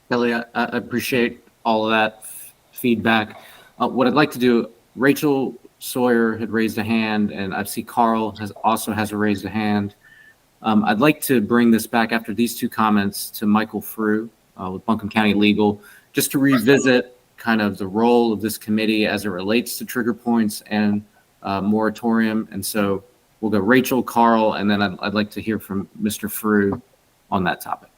Kelly, I appreciate all of that feedback. What I'd like to do, Rachel Sawyer had raised a hand, and I see Carl also has raised a hand. I'd like to bring this back after these two comments to Michael Frew with Buncombe County Legal, just to revisit kind of the role of this committee as it relates to trigger points and moratorium. And so we'll go Rachel, Carl, and then I'd like to hear from Mr. Frew on that topic.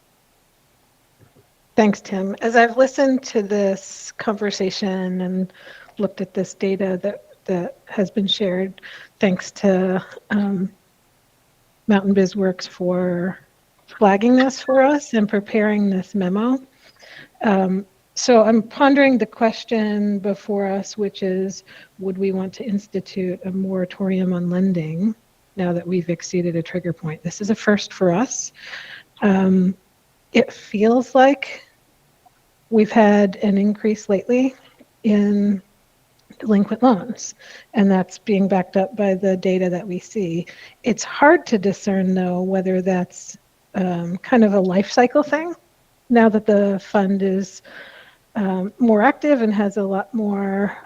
Thanks, Tim. As I've listened to this conversation and looked at this data that has been shared, thanks to Mountain BizWorks for flagging this for us and preparing this memo. So I'm pondering the question before us, which is, would we want to institute a moratorium on lending now that we've exceeded a trigger point? This is a first for us. It feels like we've had an increase lately in delinquent loans, and that's being backed up by the data that we see. It's hard to discern, though, whether that's kind of a life cycle thing now that the fund is more active and has a lot more,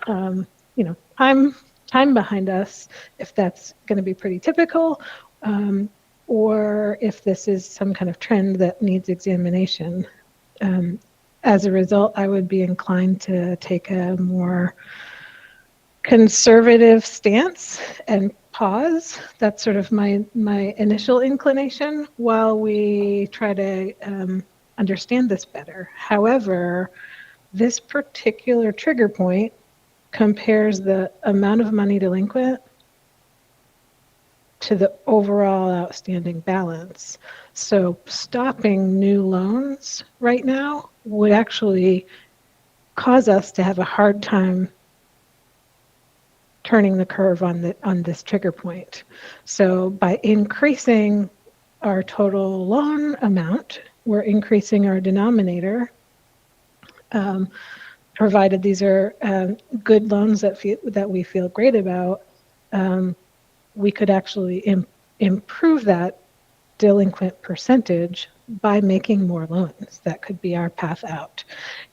time behind us, if that's going to be pretty typical, or if this is some kind of trend that needs examination. As a result, I would be inclined to take a more conservative stance and pause. That's sort of my initial inclination while we try to understand this better. However, this particular trigger point compares the amount of money delinquent to the overall outstanding balance. So stopping new loans right now would actually cause us to have a hard time turning the curve on this trigger point. So by increasing our total loan amount, we're increasing our denominator, provided these are good loans that we feel great about. We could actually improve that delinquent percentage by making more loans. That could be our path out.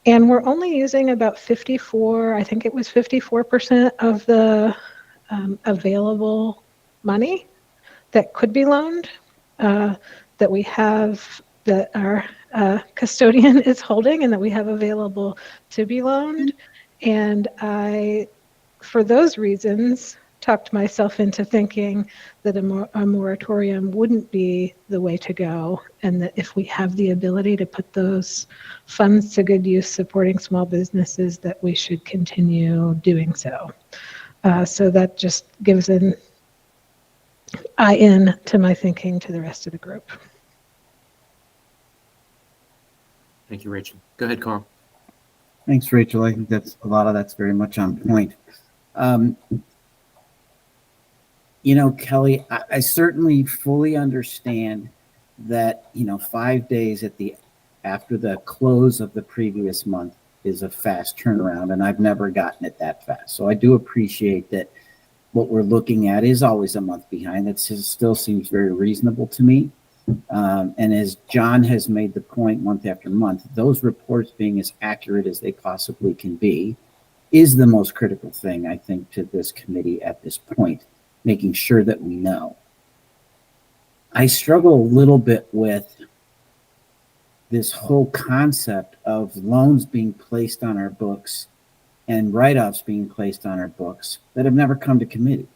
And we're only using about 54% of the available money that could be loaned, that we have, that our custodian is holding and that we have available to be loaned. And I, for those reasons, talked myself into thinking that a moratorium wouldn't be the way to go, and that if we have the ability to put those funds to good use supporting small businesses, that we should continue doing so. So that just gives an eye in to my thinking to the rest of the group. Thank you, Rachel. Go ahead, Carl. Thanks, Rachel. I think that's a lot of that's very much on point. Kelly, I certainly fully understand that 5 days after the close of the previous month is a fast turnaround, and I've never gotten it that fast. So I do appreciate that what we're looking at is always a month behind. That still seems very reasonable to me. And as John has made the point month after month, those reports being as accurate as they possibly can be is the most critical thing, I think, to this committee at this point, making sure that we know. I struggle a little bit with this whole concept of loans being placed on our books and write-offs being placed on our books that have never come to committee.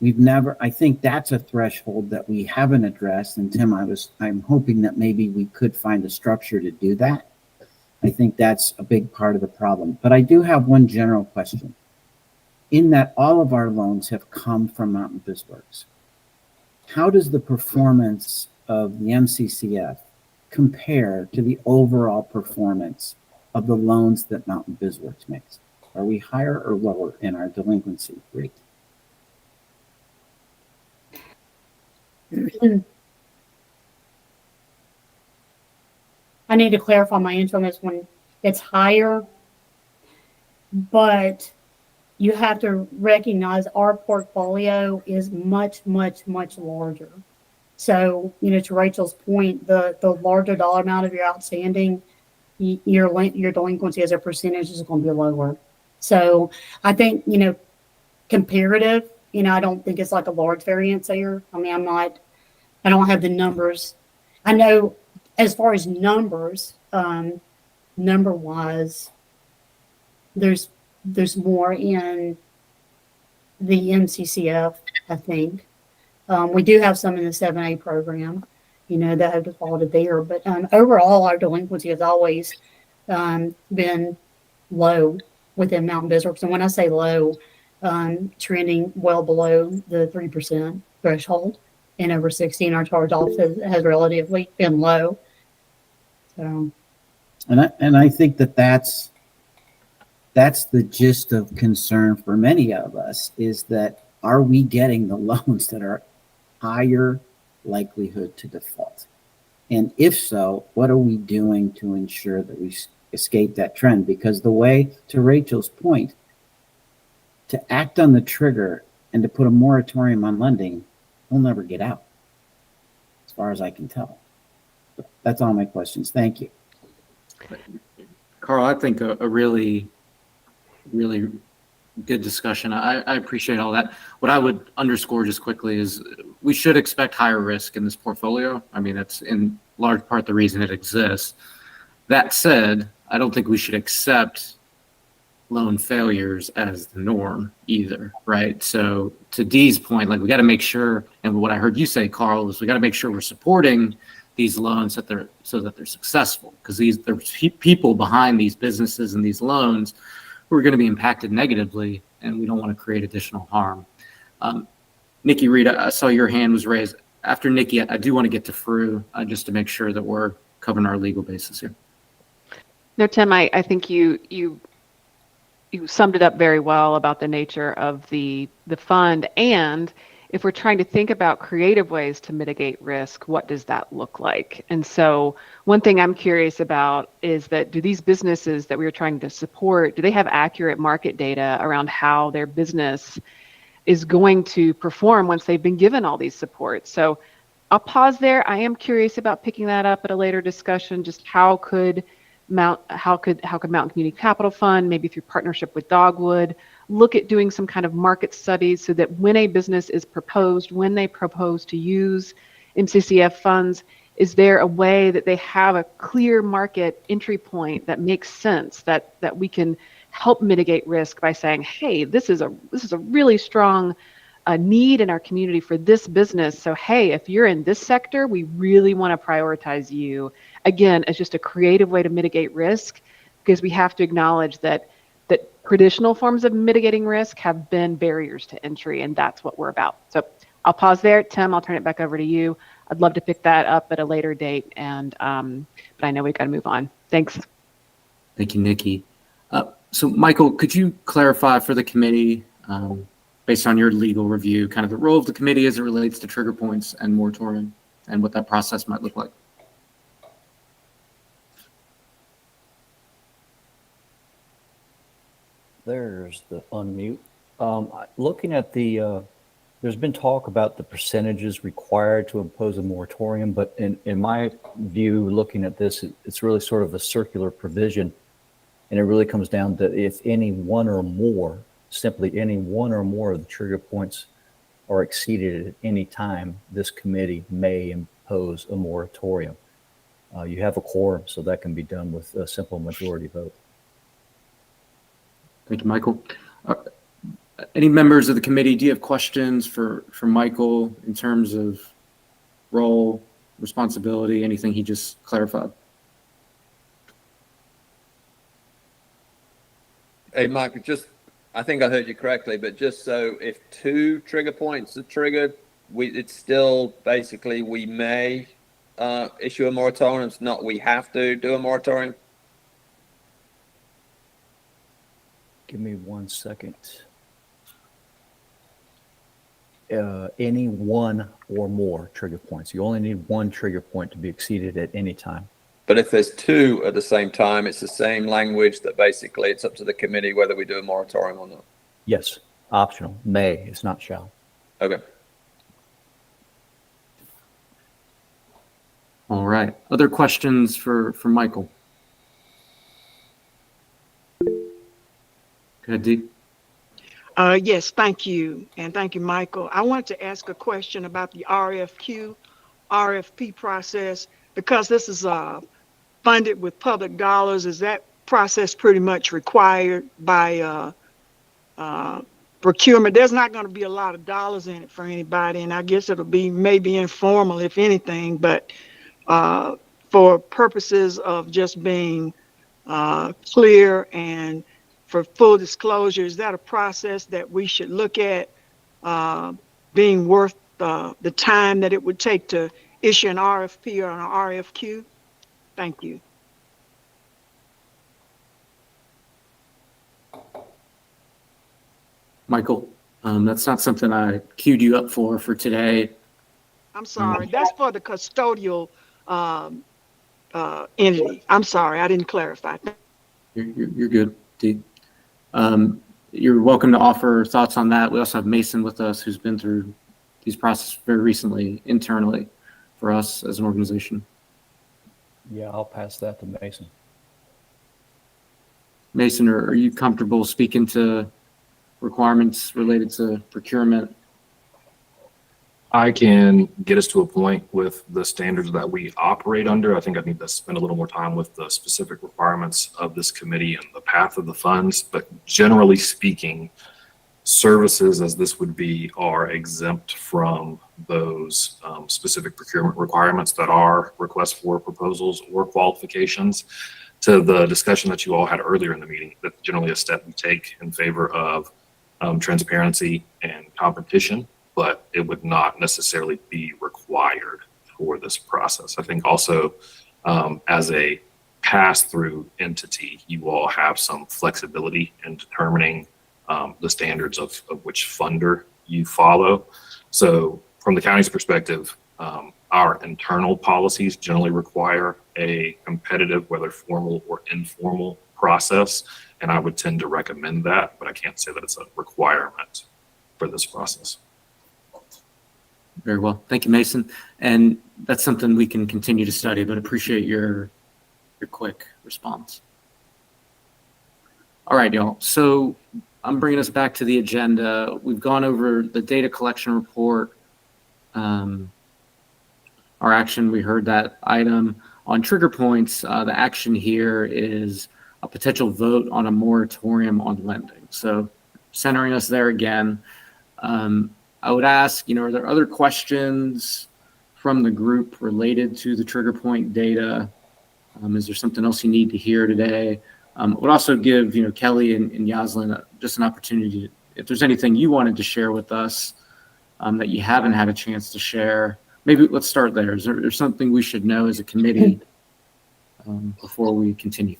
I think that's a threshold that we haven't addressed. And Tim, I'm hoping that maybe we could find a structure to do that. I think that's a big part of the problem. But I do have one general question. In that all of our loans have come from Mountain BizWorks, how does the performance of the MCCF compare to the overall performance of the loans that Mountain BizWorks makes? Are we higher or lower in our delinquency rate? I need to clarify my answer on this one. It's higher, but you have to recognize our portfolio is much, much, much larger. So, to Rachel's point, the larger dollar amount of your outstanding, your delinquency as a percentage is going to be lower. So I think, comparative, I don't think it's like a large variance there. I mean, I don't have the numbers. I know as far as numbers, number wise, there's more in the MCCF, I think. We do have some in the 7A program, that have defaulted there. But overall, our delinquency has always been low within Mountain BizWorks. And when I say low, trending well below the 3% threshold. And over 16, our charge-off has relatively been low. So, and I think that's the gist of concern for many of us, is that are we getting the loans that are higher likelihood to default? And if so, what are we doing to ensure that we escape that trend? Because the way, to Rachel's point, to act on the trigger and to put a moratorium on lending, we'll never get out, as far as I can tell. That's all my questions. Thank you. Carl, I think a really, really good discussion. I appreciate all that. What I would underscore just quickly is we should expect higher risk in this portfolio. I mean, that's in large part the reason it exists. That said, I don't think we should accept loan failures as the norm either, right? So to Dee's point, we got to make sure, and what I heard you say, Carl, is we got to make sure we're supporting these loans so that they're successful, because there's people behind these businesses and these loans who are going to be impacted negatively, and we don't want to create additional harm. Nikki Reed, I saw your hand was raised. After Nikki, I do want to get to Fru just to make sure that we're covering our legal basis here. No, Tim, I think you summed it up very well about the nature of the fund. And if we're trying to think about creative ways to mitigate risk, what does that look like? And so one thing I'm curious about is that, do these businesses that we are trying to support, do they have accurate market data around how their business is going to perform once they've been given all these supports? So I'll pause there. I am curious about picking that up at a later discussion. Just how could Mountain Community Capital Fund, maybe through partnership with Dogwood, look at doing some kind of market studies so that when a business is proposed, when they propose to use MCCF funds, is there a way that they have a clear market entry point that makes sense, that we can help mitigate risk by saying, hey, this is a really strong need in our community for this business. So, hey, if you're in this sector, we really want to prioritize you. Again, as just a creative way to mitigate risk, because we have to acknowledge that traditional forms of mitigating risk have been barriers to entry, and that's what we're about. So I'll pause there. Tim, I'll turn it back over to you. I'd love to pick that up at a later date, and but I know we've got to move on. Thanks. Thank you, Nikki. So Michael, could you clarify for the committee, based on your legal review, kind of the role of the committee as it relates to trigger points and moratorium and what that process might look like? There's the unmute. Looking at the, there's been talk about the percentages required to impose a moratorium, but in my view, looking at this, it's really sort of a circular provision. And it really comes down to if any one or more, simply any one or more of the trigger points are exceeded at any time, this committee may impose a moratorium. You have a quorum, so that can be done with a simple majority vote. Thank you, Michael. Any members of the committee, do you have questions for Michael in terms of role, responsibility, anything he just clarified? Hey, Mike, I think I heard you correctly, but just so if 2 trigger points are triggered, it's still basically we may issue a moratorium. It's not we have to do a moratorium. Give me 1 second. Any one or more trigger points. You only need 1 trigger point to be exceeded at any time. But if there's 2 at the same time, it's the same language that basically it's up to the committee whether we do a moratorium or not. Yes, optional. May, it's not shall. Okay. All right. Other questions for Michael? Go ahead, Dee. Yes, thank you. And thank you, Michael. I wanted to ask a question about the RFP process, because this is funded with public dollars. Is that process pretty much required by procurement? There's not going to be a lot of dollars in it for anybody, and I guess it'll be maybe informal, if anything, but for purposes of just being clear and for full disclosure, is that a process that we should look at being worth the time that it would take to issue an RFP or an RFQ? Thank you. Michael, that's not something I queued you up for today. I'm sorry, that's for the custodial entity. I'm sorry, I didn't clarify. You're good, Dee. You're welcome to offer thoughts on that. We also have Mason with us, who's been through these processes very recently internally for us as an organization. Yeah, I'll pass that to Mason. Mason, are you comfortable speaking to requirements related to procurement? I can get us to a point with the standards that we operate under. I think I need to spend a little more time with the specific requirements of this committee and the path of the funds. But generally speaking, services as this would be are exempt from those specific procurement requirements that are requests for proposals or qualifications. To the discussion that you all had earlier in the meeting, that's generally a step we take in favor of transparency and competition, but it would not necessarily be required for this process. I think also as a pass-through entity, you all have some flexibility in determining the standards of which funder you follow. So from the county's perspective, our internal policies generally require a competitive, whether formal or informal process, and I would tend to recommend that, but I can't say that it's a requirement for this process. Very well. Thank you, Mason. And that's something we can continue to study, but appreciate your quick response. All right, y'all. So I'm bringing us back to the agenda. We've gone over the data collection report. Our action, we heard that item. On trigger points, the action here is a potential vote on a moratorium on lending. So centering us there again, I would ask, are there other questions from the group related to the trigger point data? Is there something else you need to hear today? Would also give, Kelly and Yaslin just an opportunity, if there's anything you wanted to share with us that you haven't had a chance to share. Maybe let's start there. Is there something we should know as a committee before we continue?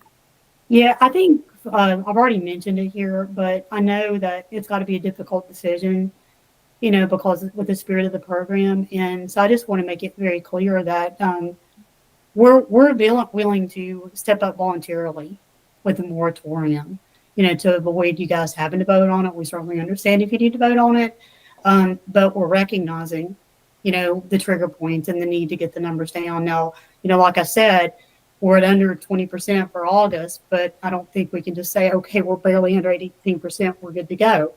Yeah, I think I've already mentioned it here, but I know that it's got to be a difficult decision, because with the spirit of the program. And so I just want to make it very clear that we're willing to step up voluntarily with the moratorium, to avoid you guys having to vote on it. We certainly understand if you need to vote on it, but we're recognizing, the trigger points and the need to get the numbers down. Now, like I said, we're at under 20% for August, but I don't think we can just say, okay, we're barely under 18%, we're good to go.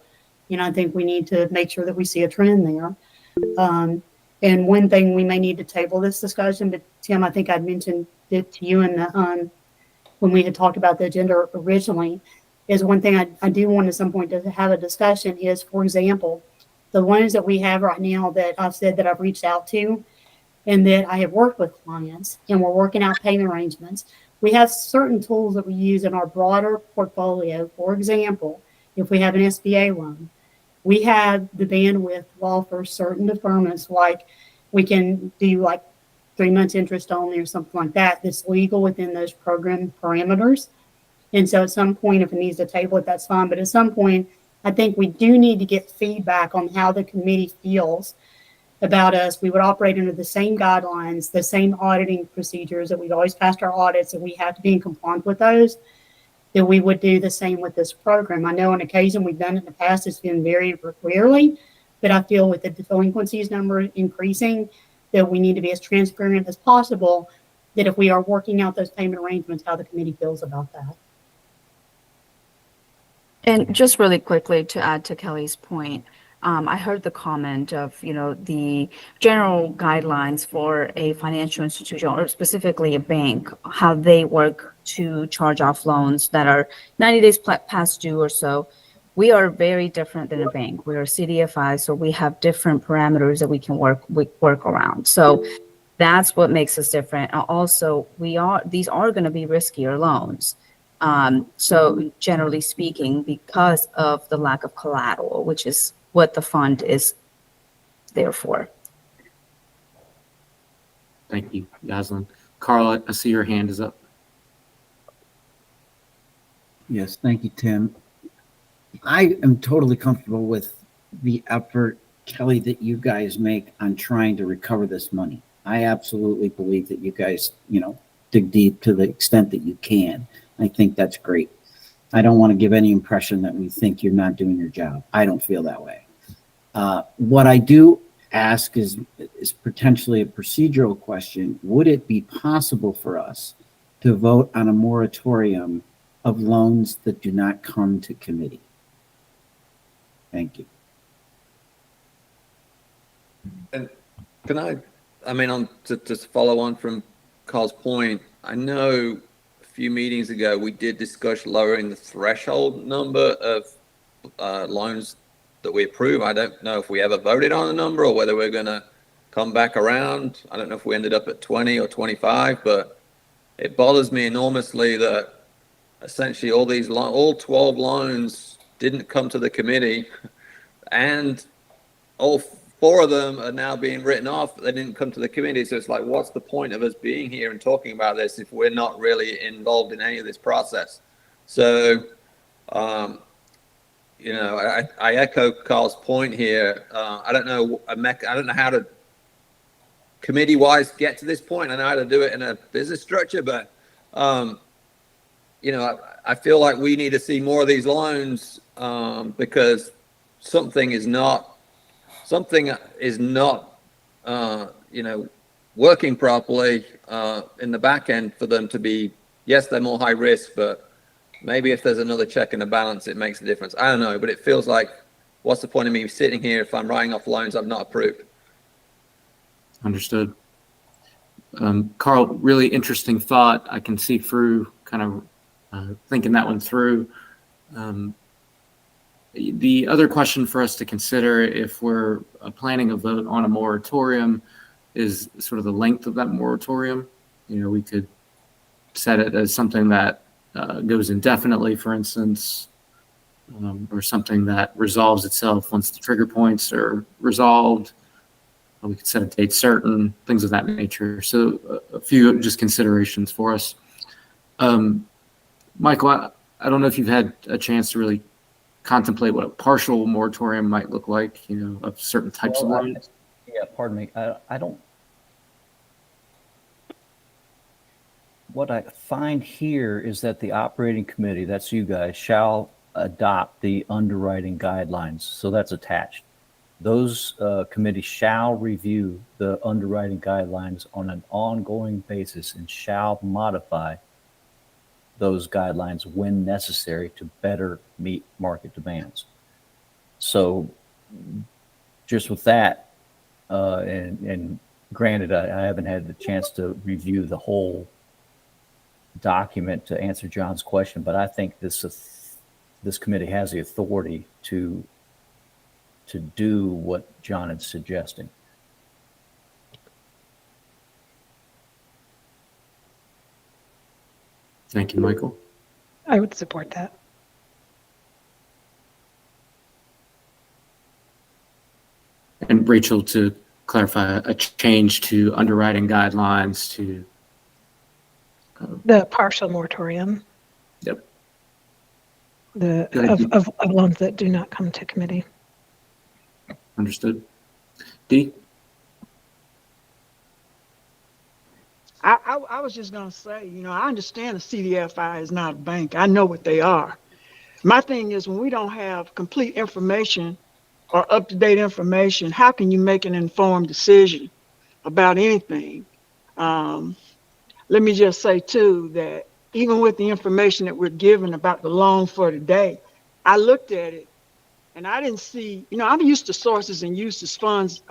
I think we need to make sure that we see a trend there. And one thing we may need to table this discussion, but Tim, I think I'd mentioned it to you in the, when we had talked about the agenda originally, is one thing I do want at some point to have a discussion is, for example, the ones that we have right now that I've said that I've reached out to and that I have worked with clients and we're working out payment arrangements. We have certain tools that we use in our broader portfolio. For example, if we have an SBA loan, we have the bandwidth to offer certain deferments, like we can do like 3 months interest only or something like that, that's legal within those program parameters. And so at some point, if it needs to table it, that's fine. But at some point, I think we do need to get feedback on how the committee feels about us. We would operate under the same guidelines, the same auditing procedures that we've always passed our audits, and we have to be in compliance with those, that we would do the same with this program. I know on occasion we've done it in the past, it's been very rarely, but I feel with the delinquencies number increasing, that we need to be as transparent as possible, that if we are working out those payment arrangements, how the committee feels about that. And just really quickly to add to Kelly's point, I heard the comment of, the general guidelines for a financial institution or specifically a bank, how they work to charge off loans that are 90 days past due or so. We are very different than a bank. We're a CDFI, so we have different parameters that we can work around. So that's what makes us different. Also, these are going to be riskier loans. So generally speaking, because of the lack of collateral, which is what the fund is there for. Thank you, Yaslin. Carl, I see your hand is up. Yes, thank you, Tim. I am totally comfortable with the effort, Kelly, that you guys make on trying to recover this money. I absolutely believe that you guys, dig deep to the extent that you can. I think that's great. I don't want to give any impression that we think you're not doing your job. I don't feel that way. What I do ask is potentially a procedural question. Would it be possible for us to vote on a moratorium of loans that do not come to committee? Thank you. And can to follow on from Carl's point, I know a few meetings ago we did discuss lowering the threshold number of loans that we approve. I don't know if we ever voted on a number or whether we're going to come back around. I don't know if we ended up at 20 or 25, but it bothers me enormously that essentially all 12 loans didn't come to the committee, and all 4 of them are now being written off. They didn't come to the committee. So it's like, what's the point of us being here and talking about this if we're not really involved in any of this process? So, I echo Carl's point here. I don't know how to committee-wise get to this point. I know how to do it in a business structure, but I feel like we need to see more of these loans because something is not working properly in the back end for them to be. Yes, they're more high risk, but maybe if there's another check and a balance, it makes a difference. I don't know, but it feels like, what's the point of me sitting here if I'm writing off loans I've not approved? Understood. Carl, really interesting thought. I can see through kind of thinking that one through. The other question for us to consider if we're planning a vote on a moratorium is sort of the length of that moratorium. We could set it as something that goes indefinitely, for instance, or something that resolves itself once the trigger points are resolved. We could set a date certain, things of that nature. So a few just considerations for us. Michael, I don't know if you've had a chance to really contemplate what a partial moratorium might look like, you know, of certain types of Well, loans. Yeah, pardon me. I don't. What I find here is that the operating committee, that's you guys, shall adopt the underwriting guidelines. So that's attached. Those committees shall review the underwriting guidelines on an ongoing basis and shall modify those guidelines when necessary to better meet market demands. So just with that, and granted, I haven't had the chance to review the whole document to answer John's question, but I think this committee has the authority to do what John is suggesting. Thank you, Michael. I would support that. And Rachel, to clarify, a change to underwriting guidelines to The partial moratorium. Yep. The Go ahead. of loans that do not come to committee. Understood. Dee? I was just gonna say, you know, I understand the CDFI is not a bank. I know what they are. My thing is when we don't have complete information or up-to-date information, how can you make an informed decision about anything? Let me just say too, that even with the information that we're given about the loan for today, I looked at it and I didn't see, you know, I'm used to sources and uses funds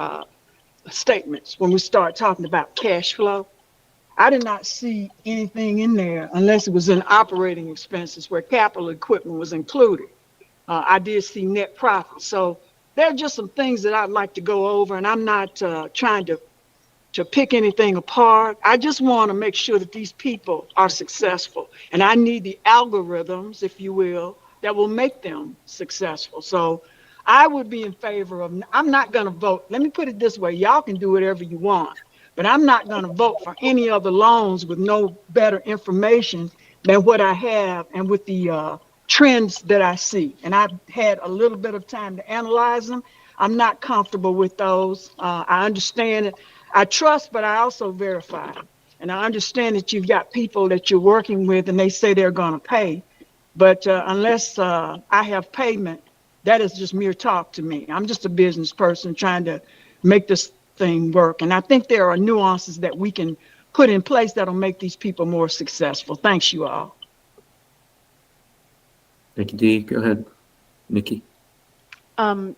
statements when we start talking about cash flow. I did not see anything in there unless it was in operating expenses where capital equipment was included. I did see net profit. So there are just some things that I'd like to go over, and I'm not trying to pick anything apart. I just want to make sure that these people are successful. And I need the algorithms, if you will, that will make them successful. So I would be in favor of, I'm not going to vote. Let me put it this way. Y'all can do whatever you want. But I'm not going to vote for any other loans with no better information than what I have and with the trends that I see. And I've had a little bit of time to analyze them. I'm not comfortable with those. I understand it. I trust, but I also verify. And I understand that you've got people that you're working with and they say they're going to pay. But unless I have payment, that is just mere talk to me. I'm just a business person trying to make this thing work. And I think there are nuances that we can put in place that'll make these people more successful. Thanks, you all. Thank you, Dee. Go ahead, Nikki.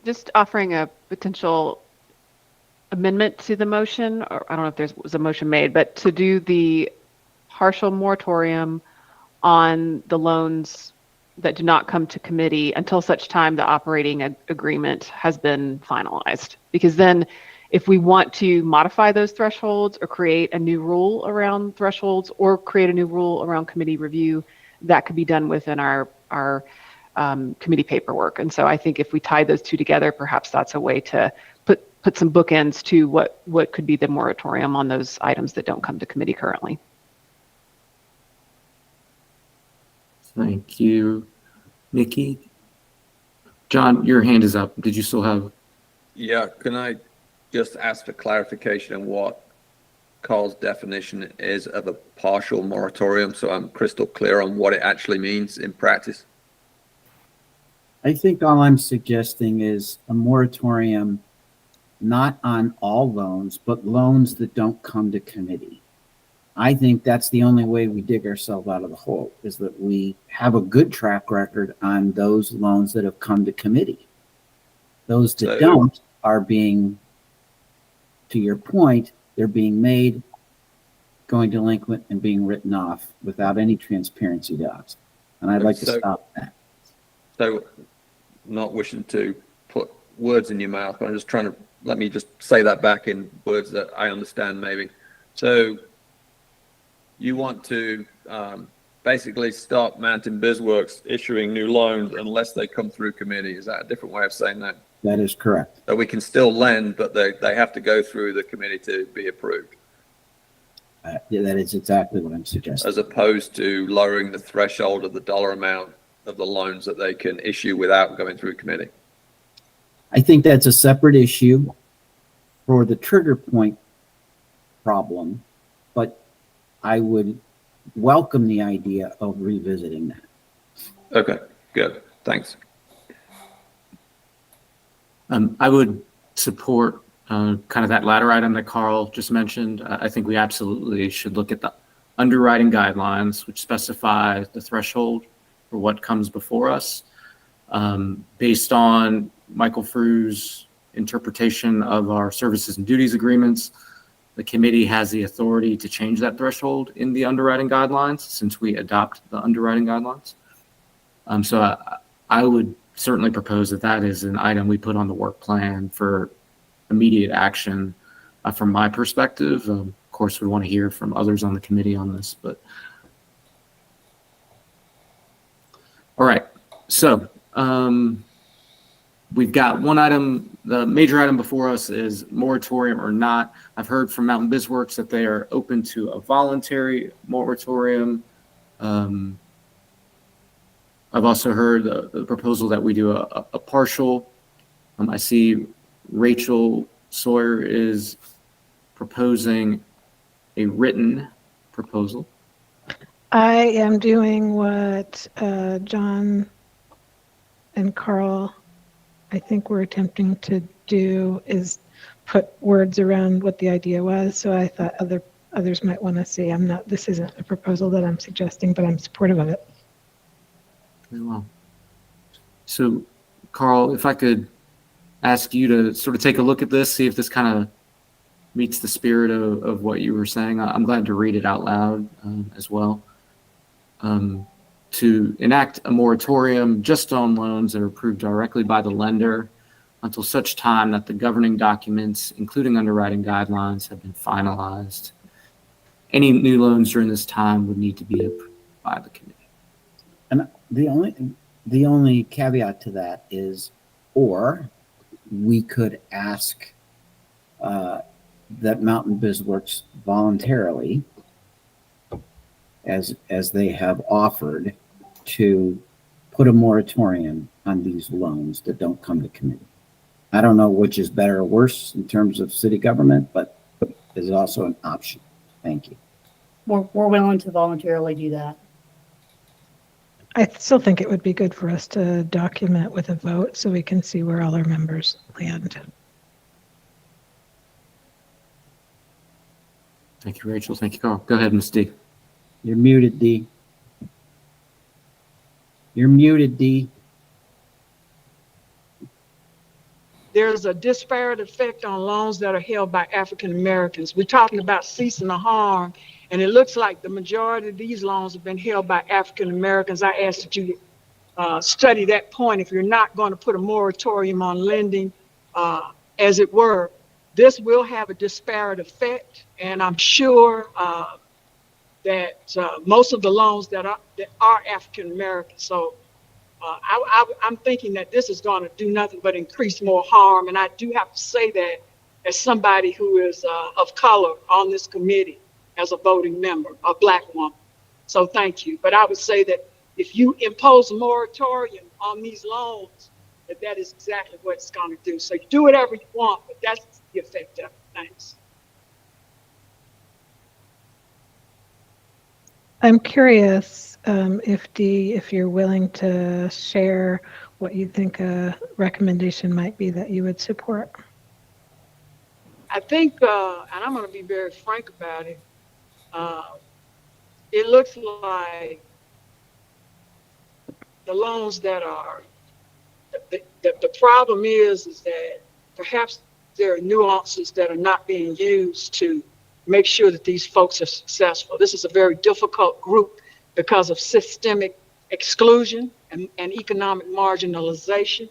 Just offering a potential amendment to the motion, or I don't know if there was a motion made, but to do the partial moratorium on the loans that do not come to committee until such time the operating agreement has been finalized. Because then if we want to modify those thresholds or create a new rule around thresholds or create a new rule around committee review, that could be done within our committee paperwork. And so I think if we tie those two together, perhaps that's a way to put some bookends to what could be the moratorium on those items that don't come to committee currently. Thank you, Nikki. John, your hand is up. Did you still have? Yeah, can I just ask for clarification on what Carl's definition is of a partial moratorium so I'm crystal clear on what it actually means in practice? I think all I'm suggesting is a moratorium not on all loans, but loans that don't come to committee. I think that's the only way we dig ourselves out of the hole, is that we have a good track record on those loans that have come to committee. Those that don't are being, to your point, they're being made, going delinquent, and being written off without any transparency to us. And I'd like to stop that. So, not wishing to put words in your mouth, but I'm just trying to, let me just say that back in words that I understand maybe. So, you want to basically stop Mountain BizWorks issuing new loans unless they come through committee. Is that a different way of saying that? That is correct. So we can still lend, but they have to go through the committee to be approved. That is exactly what I'm suggesting. as opposed to lowering the threshold of the dollar amount of the loans that they can issue without going through committee. I think that's a separate issue for the trigger point problem, but I would welcome the idea of revisiting that. Okay, good. Thanks. I would support kind of that latter item that Carl just mentioned. I think we absolutely should look at the underwriting guidelines, which specify the threshold for what comes before us. Based on Michael Frew's interpretation of our services and duties agreements, the committee has the authority to change that threshold in the underwriting guidelines since we adopt the underwriting guidelines. So I would certainly propose that that is an item we put on the work plan for immediate action. From my perspective, of course, we want to hear from others on the committee on this, but all right. So we've got one item. The major item before us is moratorium or not. I've heard from Mountain BizWorks that they are open to a voluntary moratorium. I've also heard the proposal that we do a partial. I see Rachel Sawyer is proposing a written proposal. I am doing what John and Carl, I think, were attempting to do, is put words around what the idea was. So I thought others might want to see. This isn't a proposal that I'm suggesting, but I'm supportive of it. Very well. So, Carl, if I could ask you to sort of take a look at this, see if this kind of meets the spirit of what you were saying. I'm glad to read it out loud as well. To enact a moratorium just on loans that are approved directly by the lender until such time that the governing documents, including underwriting guidelines, have been finalized. Any new loans during this time would need to be approved by the committee. And the only caveat to that is, or we could ask that Mountain BizWorks voluntarily, as they have offered, to put a moratorium on these loans that don't come to committee. I don't know which is better or worse in terms of city government, but is also an option. Thank you. We're willing to voluntarily do that. I still think it would be good for us to document with a vote so we can see where all our members land. Thank you, Rachel. Thank you, Carl. Go ahead, Ms. D. You're muted, D. You're muted, D. There's a disparate effect on loans that are held by African Americans. We're talking about ceasing the harm, and it looks like the majority of these loans have been held by African Americans. I ask that you study that point. If you're not going to put a moratorium on lending, as it were, this will have a disparate effect, and I'm sure that most of the loans that are African American. So I'm thinking that this is going to do nothing but increase more harm, and I do have to say that as somebody who is of color on this committee, as a voting member, a Black woman. So thank you. But I would say that if you impose a moratorium on these loans, that is exactly what it's going to do. So you do whatever you want, but that's the effect of it. Thanks. I'm curious if you're willing to share what you think a recommendation might be that you would support. I think, and I'm going to be very frank about it, it looks like the loans that are, the problem is that perhaps there are nuances that are not being used to make sure that these folks are successful. This is a very difficult group because of systemic exclusion and economic marginalization,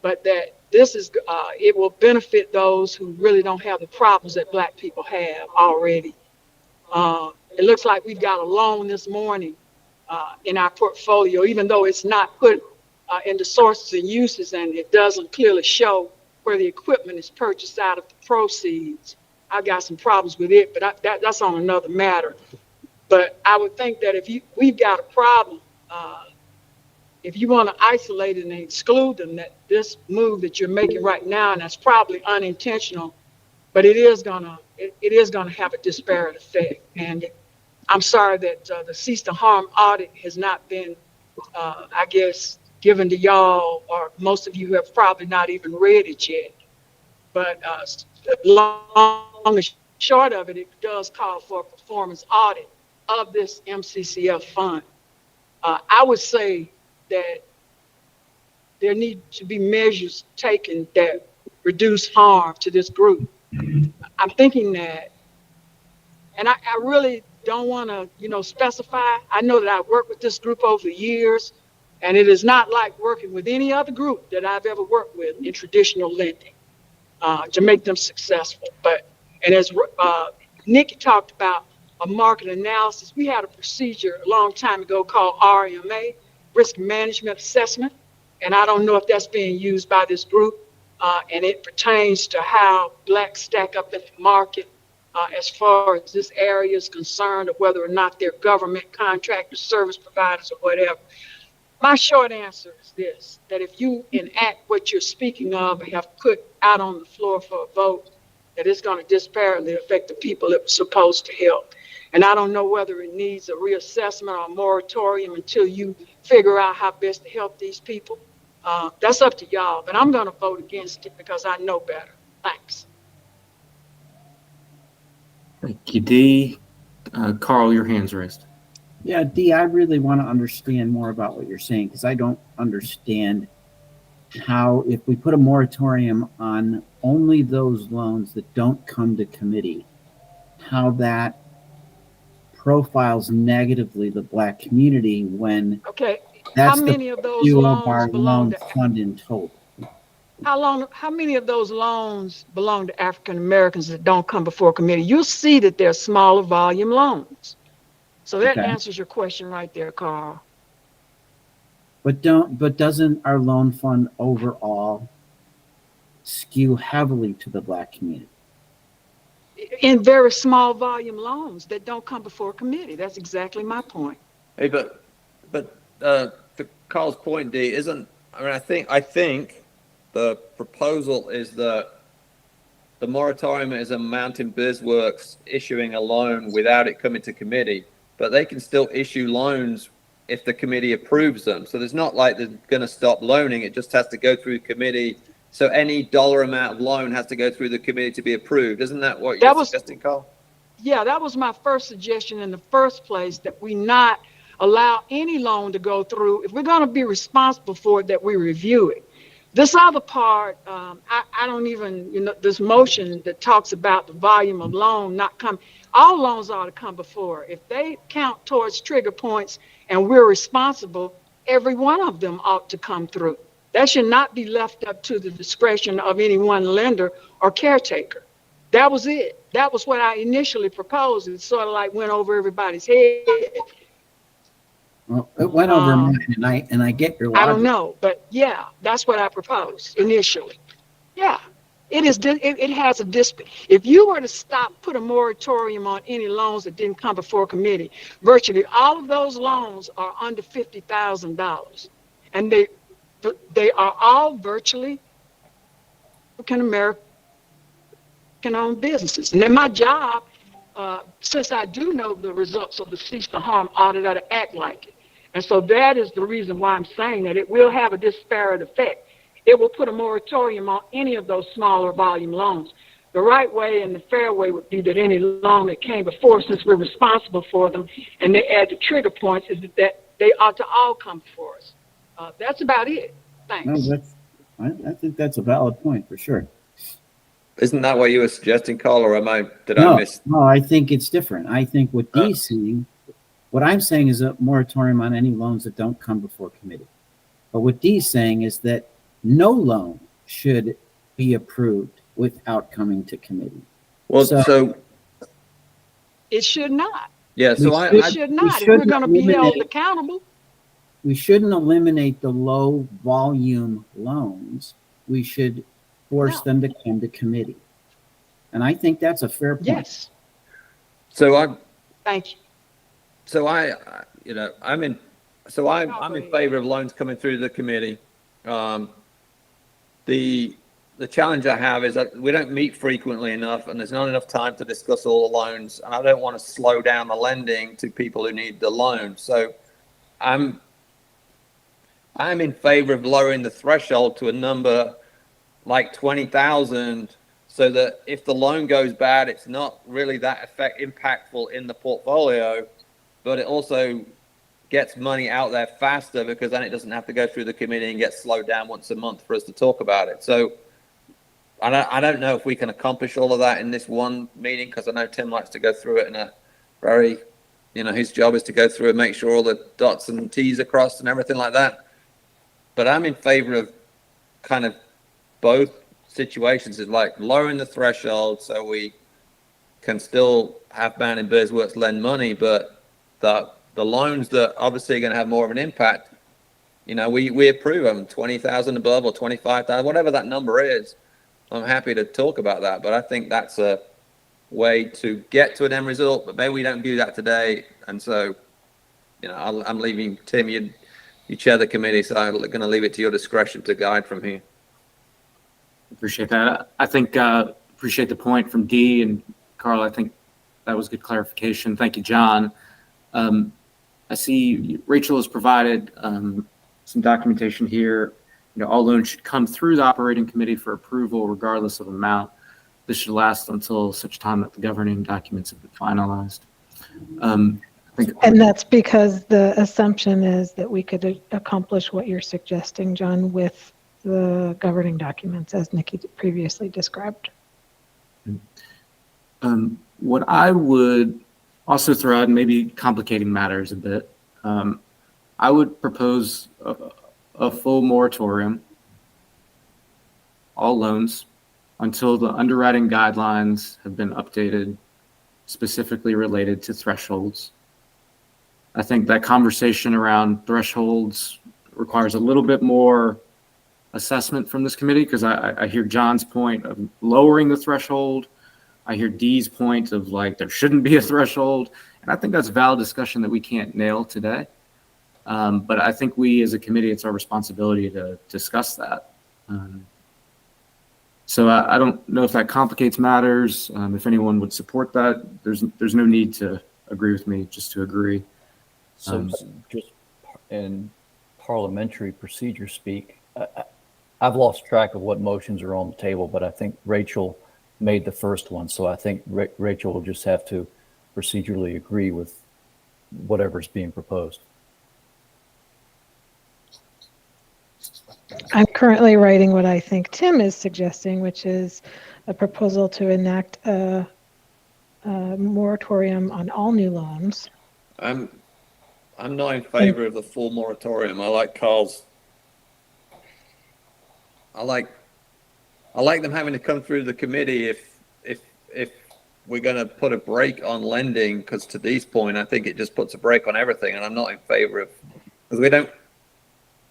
but that this is, it will benefit those who really don't have the problems that Black people have already. It looks like we've got a loan this morning in our portfolio, even though it's not put into sources and uses, and it doesn't clearly show where the equipment is purchased out of the proceeds. I got some problems with it, but that's on another matter. But I would think that if we've got a problem, if you want to isolate it and exclude them, that this move that you're making right now, and that's probably unintentional, but it is gonna have a disparate effect. And I'm sorry that the cease to harm audit has not been, I guess, given to y'all, or most of you have probably not even read it yet. But long and short of it, it does call for a performance audit of this MCCF fund. I would say that there need to be measures taken that reduce harm to this group. I'm thinking that, and I really don't want to, specify. I know that I've worked with this group over the years, and it is not like working with any other group that I've ever worked with in traditional lending to make them successful. And as Nikki talked about a market analysis, we had a procedure a long time ago called RMA, Risk Management Assessment, and I don't know if that's being used by this group, and it pertains to how blacks stack up in the market as far as this area is concerned, or whether or not they're government contractors, service providers, or whatever. My short answer is this, that if you enact what you're speaking of and have put out on the floor for a vote, that it's going to disparately affect the people it was supposed to help. And I don't know whether it needs a reassessment or a moratorium until you figure out how best to help these people. That's up to y'all, but I'm going to vote against it because I know better. Thanks. Thank you, Dee. Carl, your hand's raised. Yeah, Dee, I really want to understand more about what you're saying, because I don't understand how, if we put a moratorium on only those loans that don't come to committee, how profiles negatively the Black community when that's how many of those few loans of our belong loan fund in total. How many of those loans belong to African Americans that don't come before committee? You'll see that they're smaller volume loans. So that answers your question right there, Carl. But doesn't our loan fund overall skew heavily to the Black community? In very small volume loans that don't come before committee. That's exactly my point. Hey, but to Carl's point, Dee, I think the proposal is that the moratorium is a Mountain BizWorks issuing a loan without it coming to committee, but they can still issue loans if the committee approves them. So there's not like they're going to stop loaning. It just has to go through committee. So any dollar amount of loan has to go through the committee to be approved. Isn't that what you're suggesting, Carl? Yeah, that was my first suggestion in the first place, that we not allow any loan to go through. If we're going to be responsible for it, that we review it. This other part, I don't even, this motion that talks about the volume of loan not come, all loans ought to come before. If they count towards trigger points and we're responsible, every one of them ought to come through. That should not be left up to the discretion of any one lender or caretaker. That was it. That was what I initially proposed. It sort of like went over everybody's head. Well, it went over mine, and I get your logic. I don't know, but yeah, that's what I proposed initially. Yeah, it is. It has a if you were to put a moratorium on any loans that didn't come before committee, virtually all of those loans are under $50,000, and they are all virtually African-American owned businesses. And then my job, since I do know the results of the cease to harm audit, to act like it. And so that is the reason why I'm saying that it will have a disparate effect. It will put a moratorium on any of those smaller volume loans. The right way and the fair way would be that any loan that came before, since we're responsible for them, and they add the trigger points, is that they ought to all come before us. That's about it. Thanks. No, I think that's a valid point for sure. Isn't that what you were suggesting, Carl, or did I miss? No, I think it's different. I think what Dee's saying, what I'm saying is a moratorium on any loans that don't come before committee. But what Dee's saying is that no loan should be approved without coming to committee. Well, so it should not. Yeah, so it should not. If we're going to be held accountable. We shouldn't eliminate the low volume loans. We should force them to come to committee. And I think that's a fair point. Yes, So I'm, thank you. so I'm in favor of loans coming through the committee. The challenge I have is that we don't meet frequently enough, and there's not enough time to discuss all the loans, and I don't want to slow down the lending to people who need the loan. So I'm in favor of lowering the threshold to a number like 20,000, so that if the loan goes bad, it's not really that impactful in the portfolio, but it also gets money out there faster, because then it doesn't have to go through the committee and get slowed down once a month for us to talk about it. So I don't know if we can accomplish all of that in this one meeting, because I know Tim likes to go through it in a very, his job is to go through and make sure all the dots and T's are crossed and everything like that. But I'm in favor of kind of both situations, is like lowering the threshold so we can still have Banning Bears Works lend money, but the loans that obviously are going to have more of an impact, we approve them 20,000 above or 25,000, whatever that number is. I'm happy to talk about that, but I think that's a way to get to an end result, but maybe we don't do that today. And so, I'm leaving, Tim, you chair the committee, so I'm going to leave it to your discretion to guide from here. Appreciate that. I think, appreciate the point from Dee and Carl. I think that was good clarification. Thank you, John. I see Rachel has provided some documentation here. All loans should come through the operating committee for approval regardless of amount. This should last until such time that the governing documents have been finalized. And that's because the assumption is that we could accomplish what you're suggesting, John, with the governing documents, as Nikki previously described. What I would also throw out, and maybe complicating matters a bit, I would propose a full moratorium, all loans, until the underwriting guidelines have been updated, specifically related to thresholds. I think that conversation around thresholds requires a little bit more assessment from this committee, because I hear John's point of lowering the threshold. I hear Dee's point of there shouldn't be a threshold. And I think that's a valid discussion that we can't nail today. But I think we as a committee, it's our responsibility to discuss that. So I don't know if that complicates matters. If anyone would support that, there's no need to agree with me, just to agree. So just in parliamentary procedure speak, I've lost track of what motions are on the table, but I think Rachel made the first one. So I think Rachel will just have to procedurally agree with whatever's being proposed. I'm currently writing what I think Tim is suggesting, which is a proposal to enact a moratorium on all new loans. I'm not in favor of the full moratorium. I like Carl's. I like them having to come through the committee if we're going to put a break on lending, because to Dee's point, I think it just puts a break on everything, and I'm not in favor of, because we don't,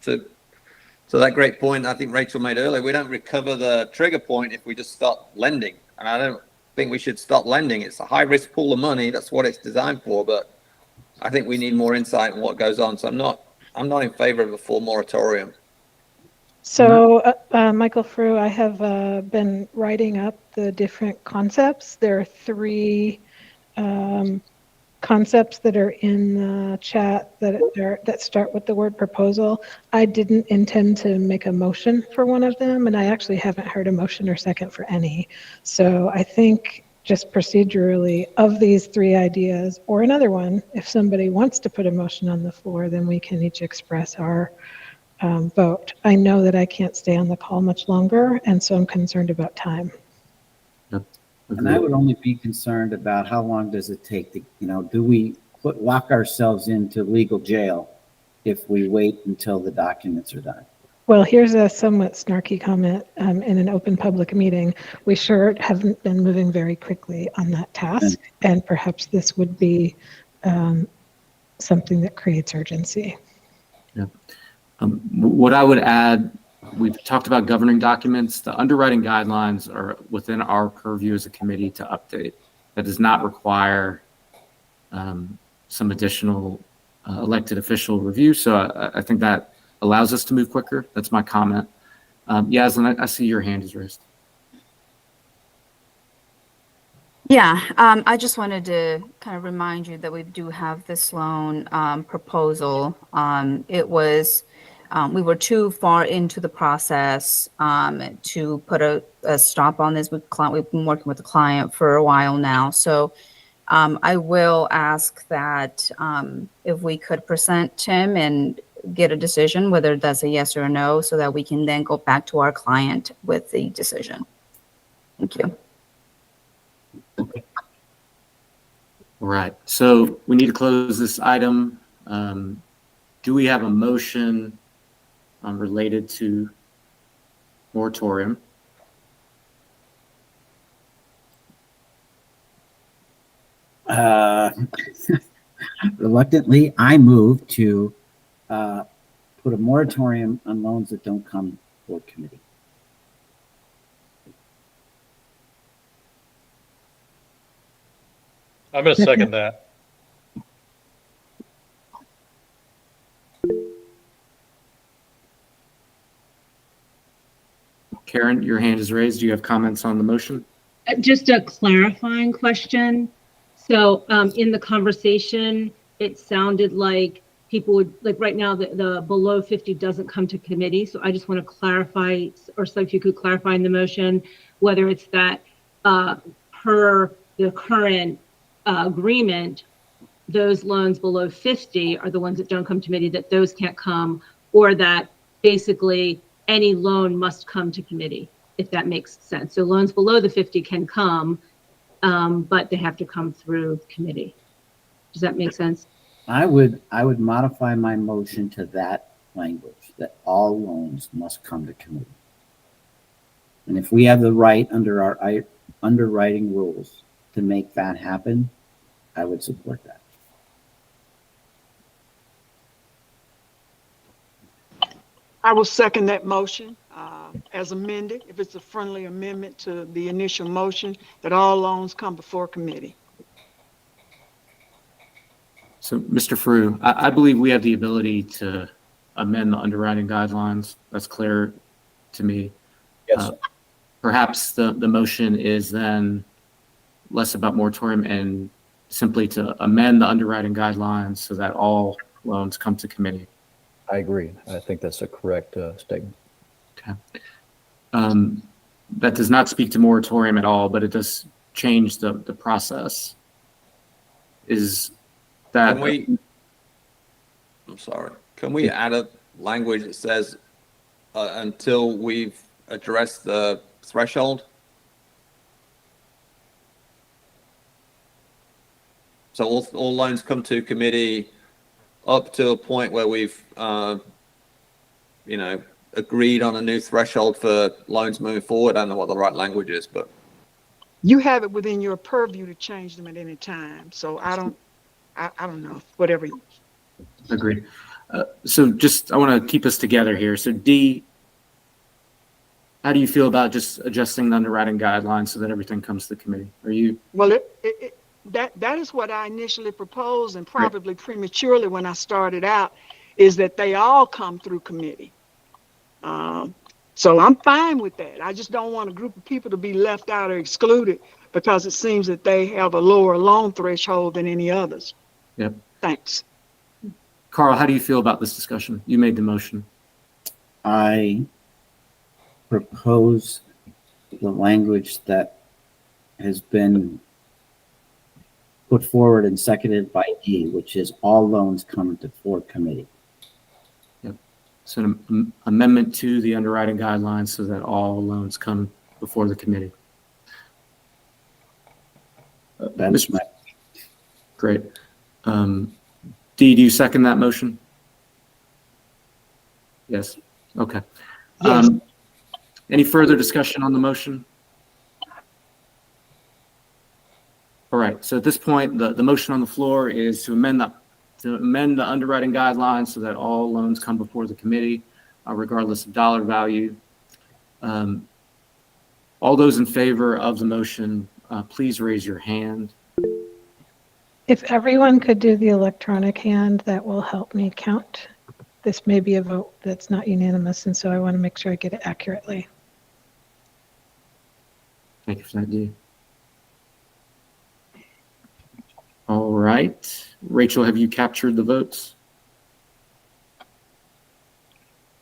so that great point I think Rachel made earlier, we don't recover the trigger point if we just stop lending. And I don't think we should stop lending. It's a high risk pool of money. That's what it's designed for. But I think we need more insight on what goes on. So I'm not in favor of a full moratorium. So Michael Frew, I have been writing up the different concepts. There are 3 concepts that are in the chat that start with the word proposal. I didn't intend to make a motion for one of them, and I actually haven't heard a motion or second for any. So I think just procedurally, of these 3 ideas, or another one, if somebody wants to put a motion on the floor, then we can each express our vote. I know that I can't stay on the call much longer, and so I'm concerned about time. And I would only be concerned about how long does it take to, do we lock ourselves into legal jail if we wait until the documents are done? Well, here's a somewhat snarky comment. In an open public meeting, we sure haven't been moving very quickly on that task, and perhaps this would be something that creates urgency. Yeah. What I would add We've talked about governing documents. The underwriting guidelines are within our purview as a committee to update. That does not require some additional elected official review. So I think that allows us to move quicker. That's my comment. Yaslin, I see your hand is raised. Yeah, I just wanted to kind of remind you that we do have this loan proposal. It was, we were too far into the process to put a stop on this. We've been working with the client for a while now. So I will ask that if we could present him and get a decision, whether that's a yes or a no, so that we can then go back to our client with the decision. Thank you. All right, so we need to close this item. Do we have a motion related to moratorium? Reluctantly, I move to put a moratorium on loans that don't come before committee. I'm going to second that. Karen, your hand is raised. Do you have comments on the motion? Just a clarifying question. So in the conversation, it sounded like people would, like right now, the below 50 doesn't come to committee. So I just want to clarify, or so if you could clarify in the motion, whether it's that per the current agreement, those loans below 50 are the ones that don't come to committee, that those can't come, or that basically any loan must come to committee, if that makes sense. So loans below the 50 can come, but they have to come through committee. Does that make sense? I would modify my motion to that language, that all loans must come to committee. And if we have the right under our underwriting rules to make that happen, I would support that. I will second that motion as amended, if it's a friendly amendment to the initial motion, that all loans come before committee. So, Mr. Frew, I believe we have the ability to amend the underwriting guidelines. That's clear to me. Yes. Perhaps the motion is then less about moratorium and simply to amend the underwriting guidelines so that all loans come to committee. I agree. I think that's a correct statement. Okay. That does not speak to moratorium at all, but it does change the process. Is that... I'm sorry. Can we add a language that says until we've addressed the threshold? So all loans come to committee up to a point where we've, agreed on a new threshold for loans moving forward. I don't know what the right language is, but. You have it within your purview to change them at any time. So I don't know, whatever. Agreed. So just, I want to keep us together here. So D, how do you feel about just adjusting the underwriting guidelines so that everything comes to the committee? Are you? Well, that is what I initially proposed, and probably prematurely when I started out, is that they all come through committee. So I'm fine with that. I just don't want a group of people to be left out or excluded because it seems that they have a lower loan threshold than any others. Yep. Thanks. Carl, how do you feel about this discussion? You made the motion. I propose the language that has been put forward and seconded by D, which is all loans come before committee. Yep. So an amendment to the underwriting guidelines so that all loans come before the committee. That's my... Great. D, do you second that motion? Yes. Okay. Yes. Any further discussion on the motion? All right. So at this point, the motion on the floor is to amend the underwriting guidelines so that all loans come before the committee. regardless of dollar value. All those in favor of the motion, please raise your hand. If everyone could do the electronic hand, that will help me count. This may be a vote that's not unanimous, and so I want to make sure I get it accurately. Thank you for that, Dee. All right. Rachel, have you captured the votes?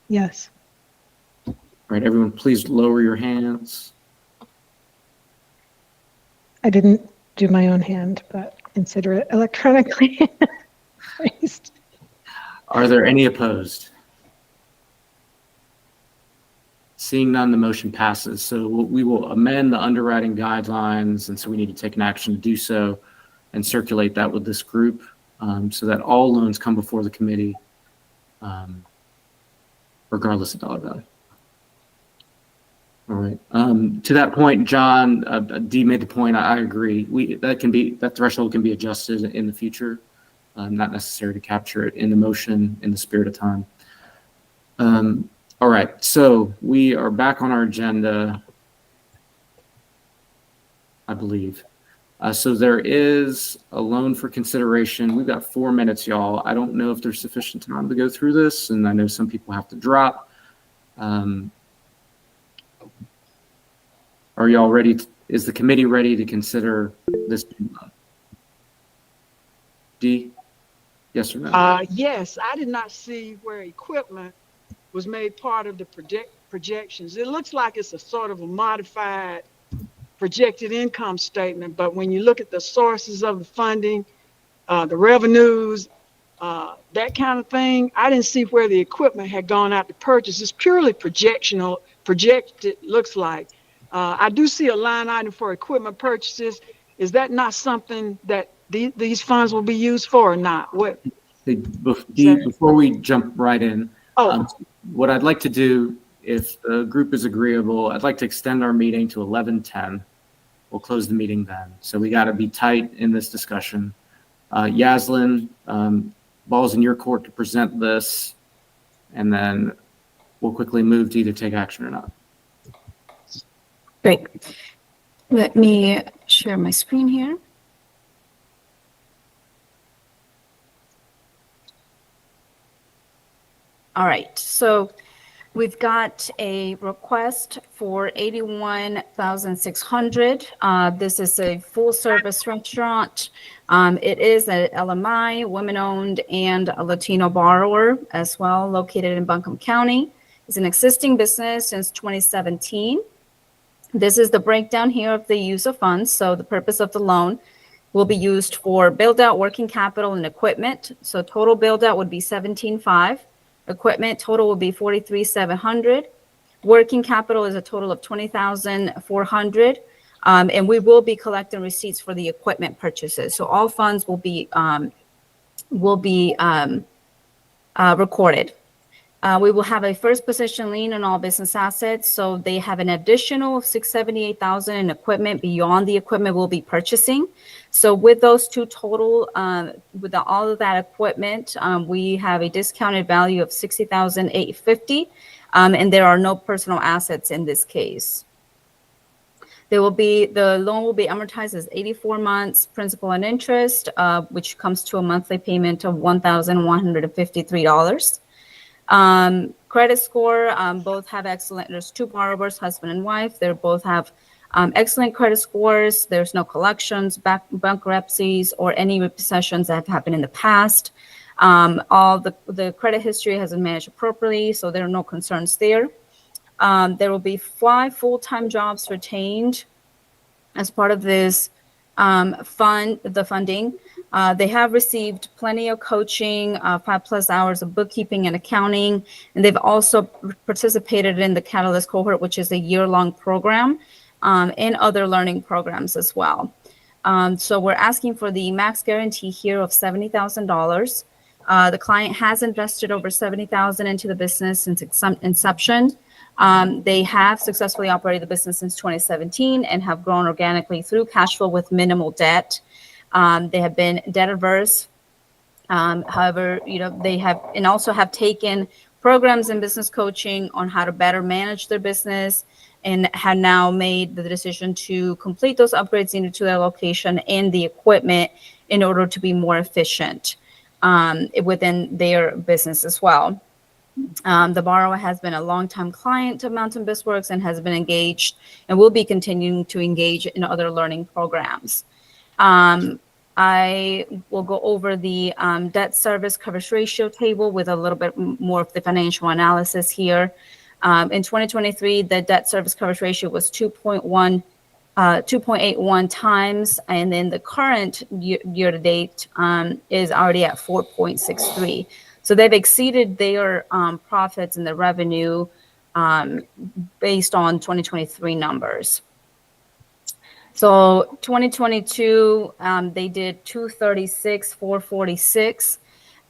Yes. All right, everyone, please lower your hands. I didn't do my own hand, but consider it electronically raised. Are there any opposed? Seeing none, the motion passes. So we will amend the underwriting guidelines, and so we need to take an action to do so and circulate that with this group so that all loans come before the committee regardless of dollar value. All right. To that point, John, Dee made the point. I agree. That threshold can be adjusted in the future. Not necessary to capture it in the motion in the spirit of time. All right. So we are back on our agenda, I believe. So there is a loan for consideration. We've got 4 minutes, y'all. I don't know if there's sufficient time to go through this, and I know some people have to drop. Are y'all ready? Is the committee ready to consider this? Dee, yes or no? Yes, I did not see where equipment was made part of the projections. It looks like it's a sort of a modified projected income statement, but when you look at the sources of the funding, the revenues, that kind of thing, I didn't see where the equipment had gone out to purchase. It's purely projected, looks like. I do see a line item for equipment purchases. Is that not something that these funds will be used for or not? What? Before we jump right in, what I'd like to do, if the group is agreeable, I'd like to extend our meeting to 11:10. We'll close the meeting then. So we got to be tight in this discussion. Yaslin, ball's in your court to present this, and then we'll quickly move to either take action or not. Great. Let me share my screen here. All right, so we've got a request for $81,600. This is a full-service restaurant. It is an LMI, women-owned, and a Latino borrower as well, located in Buncombe County. It's an existing business since 2017. This is the breakdown here of the use of funds. So the purpose of the loan will be used for build-out, working capital, and equipment. So total build-out would be $17,500. Equipment total will be $43,700. Working capital is a total of $20,400. And we will be collecting receipts for the equipment purchases. So all funds will be recorded. We will have a first position lien on all business assets. So they have an additional $678,000 in equipment beyond the equipment we'll be purchasing. So with those two total, with all of that equipment, we have a discounted value of $60,850, and there are no personal assets in this case. The loan will be amortized as 84 months, principal and interest, which comes to a monthly payment of $1,153. Credit score, both have excellent. There's two borrowers, husband and wife. They both have excellent credit scores. There's no collections, bankruptcies, or any repossessions that have happened in the past. All the credit history has been managed appropriately, so there are no concerns there. There will be 5 full-time jobs retained as part of this funding. They have received plenty of coaching, 5+ hours of bookkeeping and accounting, and they've also participated in the Catalyst cohort, which is a year-long program, and other learning programs as well. So we're asking for the max guarantee here of $70,000. The client has invested over $70,000 into the business since inception. They have successfully operated the business since 2017 and have grown organically through cash flow with minimal debt. They have been debt averse. However, they have and also have taken programs and business coaching on how to better manage their business, and had now made the decision to complete those upgrades needed to their location and the equipment in order to be more efficient within their business as well. The borrower has been a longtime client of Mountain BizWorks and has been engaged and will be continuing to engage in other learning programs. I will go over the debt service coverage ratio table with a little bit more of the financial analysis here. In 2023, the debt service coverage ratio was 2.81 times, and then the current year to date is already at 4.63. So they've exceeded their profits and the revenue based on 2023 numbers. So 2022, they did 236, 446.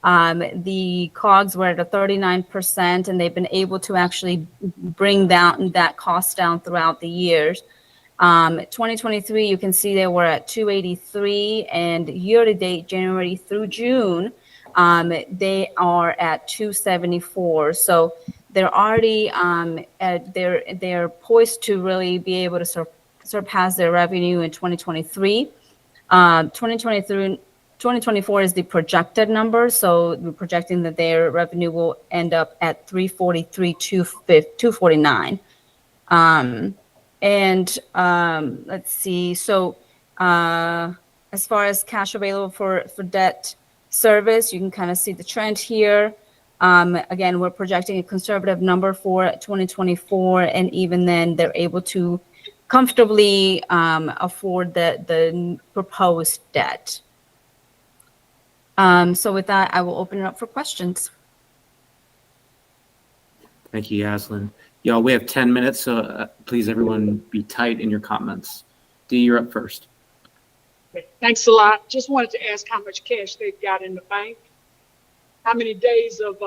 The COGS were at a 39%, and they've been able to actually bring down that cost down throughout the years. 2023, you can see they were at 283, and year to date, January through June, they are at 274. So they're already they're poised to really be able to surpass their revenue in 2023. 2024 is the projected number, so we're projecting that their revenue will end up at 343, 249. Let's see. So as far as cash available for debt service, you can kind of see the trend here. Again, we're projecting a conservative number for 2024, and even then, they're able to comfortably afford the proposed debt. So with that, I will open it up for questions. Thank you, Yaslin. Y'all, we have 10 minutes, so please, everyone, be tight in your comments. Dee, you're up first. Thanks a lot. Just wanted to ask how much cash they've got in the bank. How many days of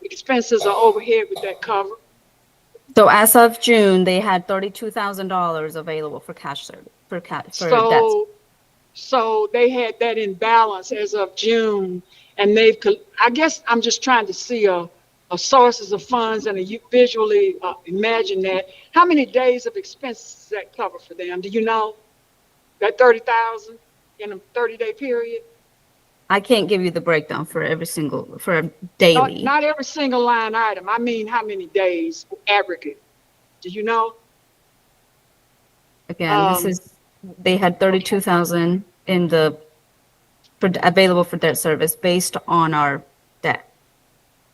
expenses or overhead would that cover? So as of June, they had $32,000 available for cash service for debts. So they had that in balance as of June, and I guess I'm just trying to see a sources of funds and visually imagine that. How many days of expenses does that cover for them? Do you know that 30,000 in a 30-day period? I can't give you the breakdown for daily. Not every single line item. I mean, how many days aggregate? Do you know? Again, they had 32,000 available for debt service based on our debt.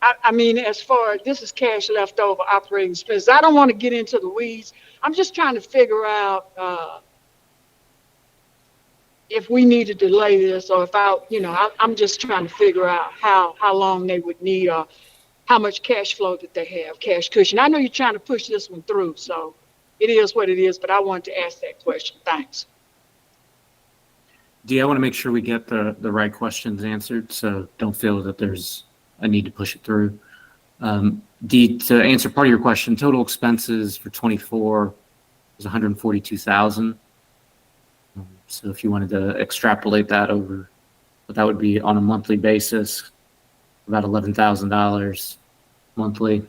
I mean, as far as this is cash left over operating expenses. I don't want to get into the weeds. I'm just trying to figure out if we need to delay this, or if I'm just trying to figure out how long they would need, or how much cash flow that they have, cash cushion. I know you're trying to push this one through, so it is what it is, but I wanted to ask that question. Thanks. Dee, I want to make sure we get the right questions answered, so don't feel that there's a need to push it through. Dee, to answer part of your question, total expenses for 24 was $142,000. So if you wanted to extrapolate that over, what that would be on a monthly basis, about $11,000 monthly.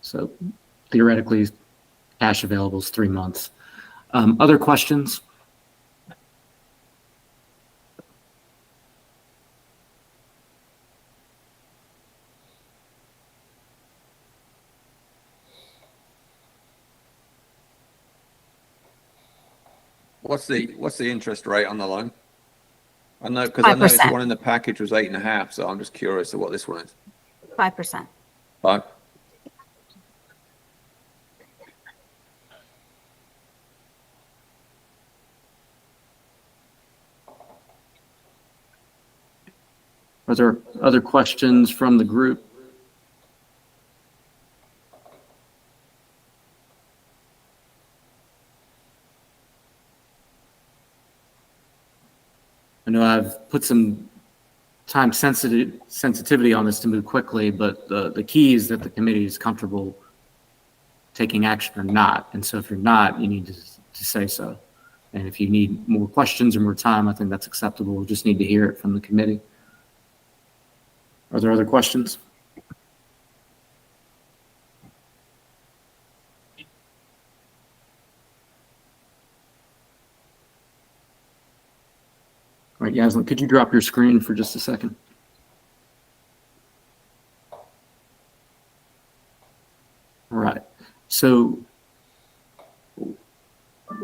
So theoretically, cash available is 3 months. Other questions? What's the interest rate on the loan? I know, because I noticed the one in the package was 8.5, so I'm just curious of what this one is. 5%. 5. Are there other questions from the group? I know I've put some time sensitivity on this to move quickly, but the key is that the committee is comfortable taking action or not. And so if you're not, you need to say so. And if you need more questions or more time, I think that's acceptable. We just need to hear it from the committee. Are there other questions? All right, Yaslin, could you drop your screen for just a second? All right, so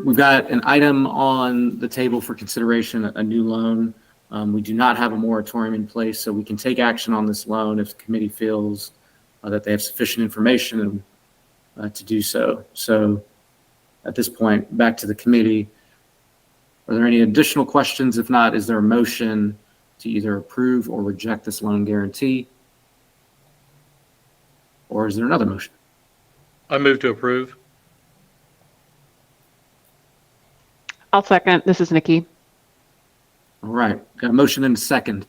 we've got an item on the table for consideration, a new loan. We do not have a moratorium in place, so we can take action on this loan if the committee feels that they have sufficient information to do so. So at this point, back to the committee. Are there any additional questions? If not, is there a motion to either approve or reject this loan guarantee? Or is there another motion? I move to approve. I'll second. This is Nikki. All right, got a motion and a second.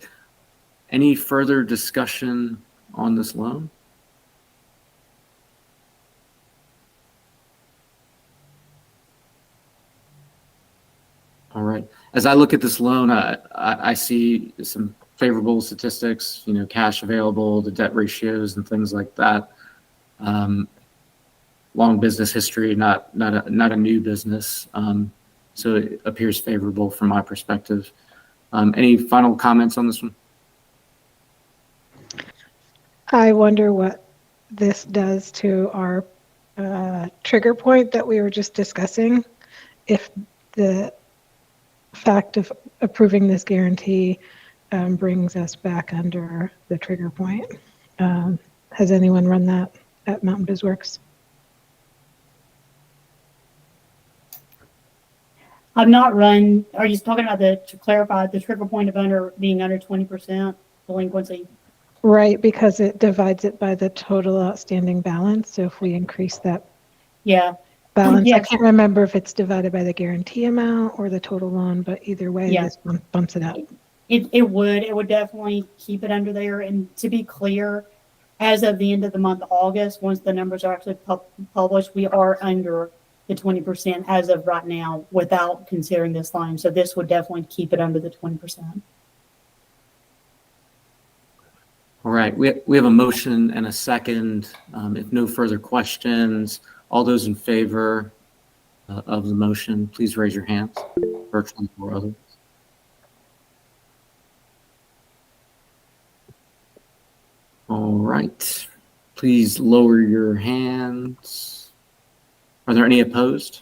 Any further discussion on this loan? All right. As I look at this loan, I see some favorable statistics, you know, cash available, the debt ratios and things like that. Long business history, not a new business. So it appears favorable from my perspective. Any final comments on this one? I wonder what this does to our trigger point that we were just discussing. If the fact of approving this guarantee brings us back under the trigger point. Has anyone run that at Mountain BizWorks? I've not run, are you talking about to clarify, the trigger point of being under 20% delinquency? Right, because it divides it by the total outstanding balance. So if we increase that balance, Yeah. I can't remember if it's divided by the guarantee amount or the total loan, but either way, this bumps it up. It would definitely keep it under there. And to be clear, as of the end of the month, August, once the numbers are actually published, we are under the 20% as of right now without considering this line. So this would definitely keep it under the 20%. All right, we have a motion and a second. If no further questions, all those in favor of the motion, please raise your hands, virtually or others. All right, please lower your hands. Are there any opposed?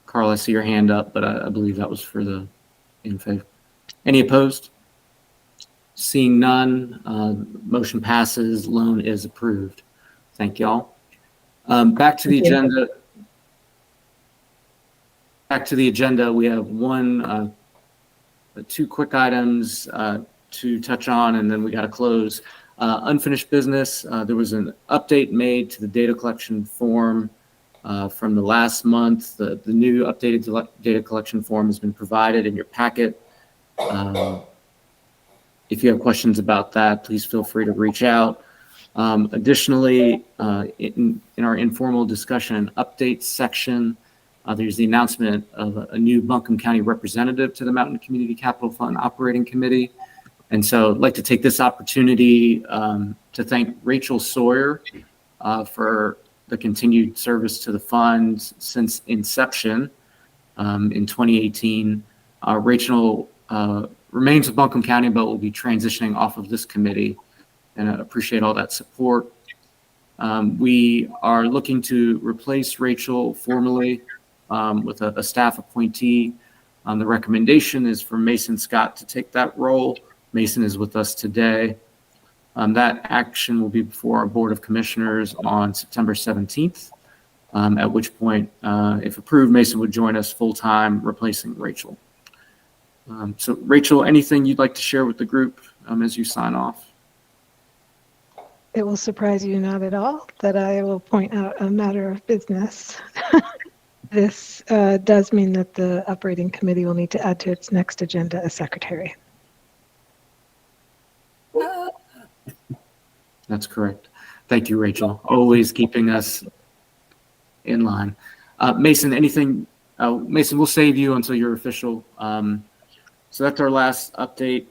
Carl, I see your hand up, but I believe that was for the in favor. Any opposed? Seeing none, motion passes, loan is approved. Thank y'all. Back to the agenda. Back to the agenda, we have two quick items to touch on, and then we got to close. Unfinished business, there was an update made to the data collection form from the last month. The new updated data collection form has been provided in your packet. If you have questions about that, please feel free to reach out. Additionally, in our informal discussion and updates section, there's the announcement of a new Buncombe County representative to the Mountain Community Capital Fund Operating Committee. And so I'd like to take this opportunity to thank Rachel Sawyer for the continued service to the fund since inception in 2018. Rachel remains with Buncombe County, but will be transitioning off of this committee, and I appreciate all that support. We are looking to replace Rachel formally with a staff appointee. The recommendation is for Mason Scott to take that role. Mason is with us today. That action will be before our Board of Commissioners on September 17th, at which point, if approved, Mason would join us full-time, replacing Rachel. So Rachel, anything you'd like to share with the group as you sign off? It will surprise you not at all that I will point out a matter of business. This does mean that the operating committee will need to add to its next agenda a secretary. That's correct. Thank you, Rachel. Always keeping us in line. Mason, anything? Mason, we'll save you until your official So that's our last update.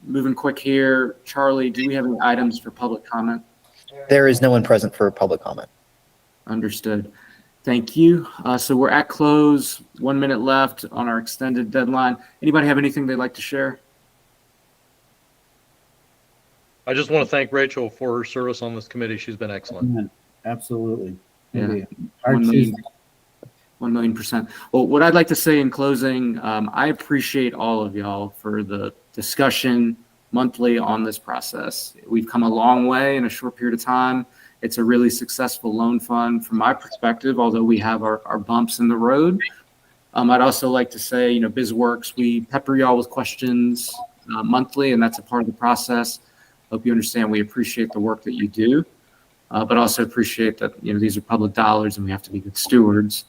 Moving quick here. Charlie, do we have any items for public comment? There is no one present for public comment. Understood. Thank you. So we're at close. 1 minute left on our extended deadline. Anybody have anything they'd like to share? I just want to thank Rachel for her service on this committee. She's been excellent. Absolutely. Yeah. Maybe 1 million%. Well, what I'd like to say in closing, I appreciate all of y'all for the discussion monthly on this process. We've come a long way in a short period of time. It's a really successful loan fund from my perspective, although we have our bumps in the road. I'd also like to say, BizWorks, we pepper y'all with questions monthly, and that's a part of the process. Hope you understand we appreciate the work that you do, but also appreciate that, these are public dollars and we have to be good stewards.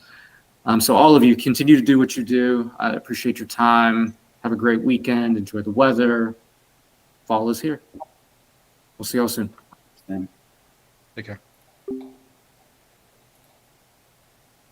So all of you continue to do what you do. I appreciate your time. Have a great weekend. Enjoy the weather. Fall is here. We'll see y'all soon. Take care.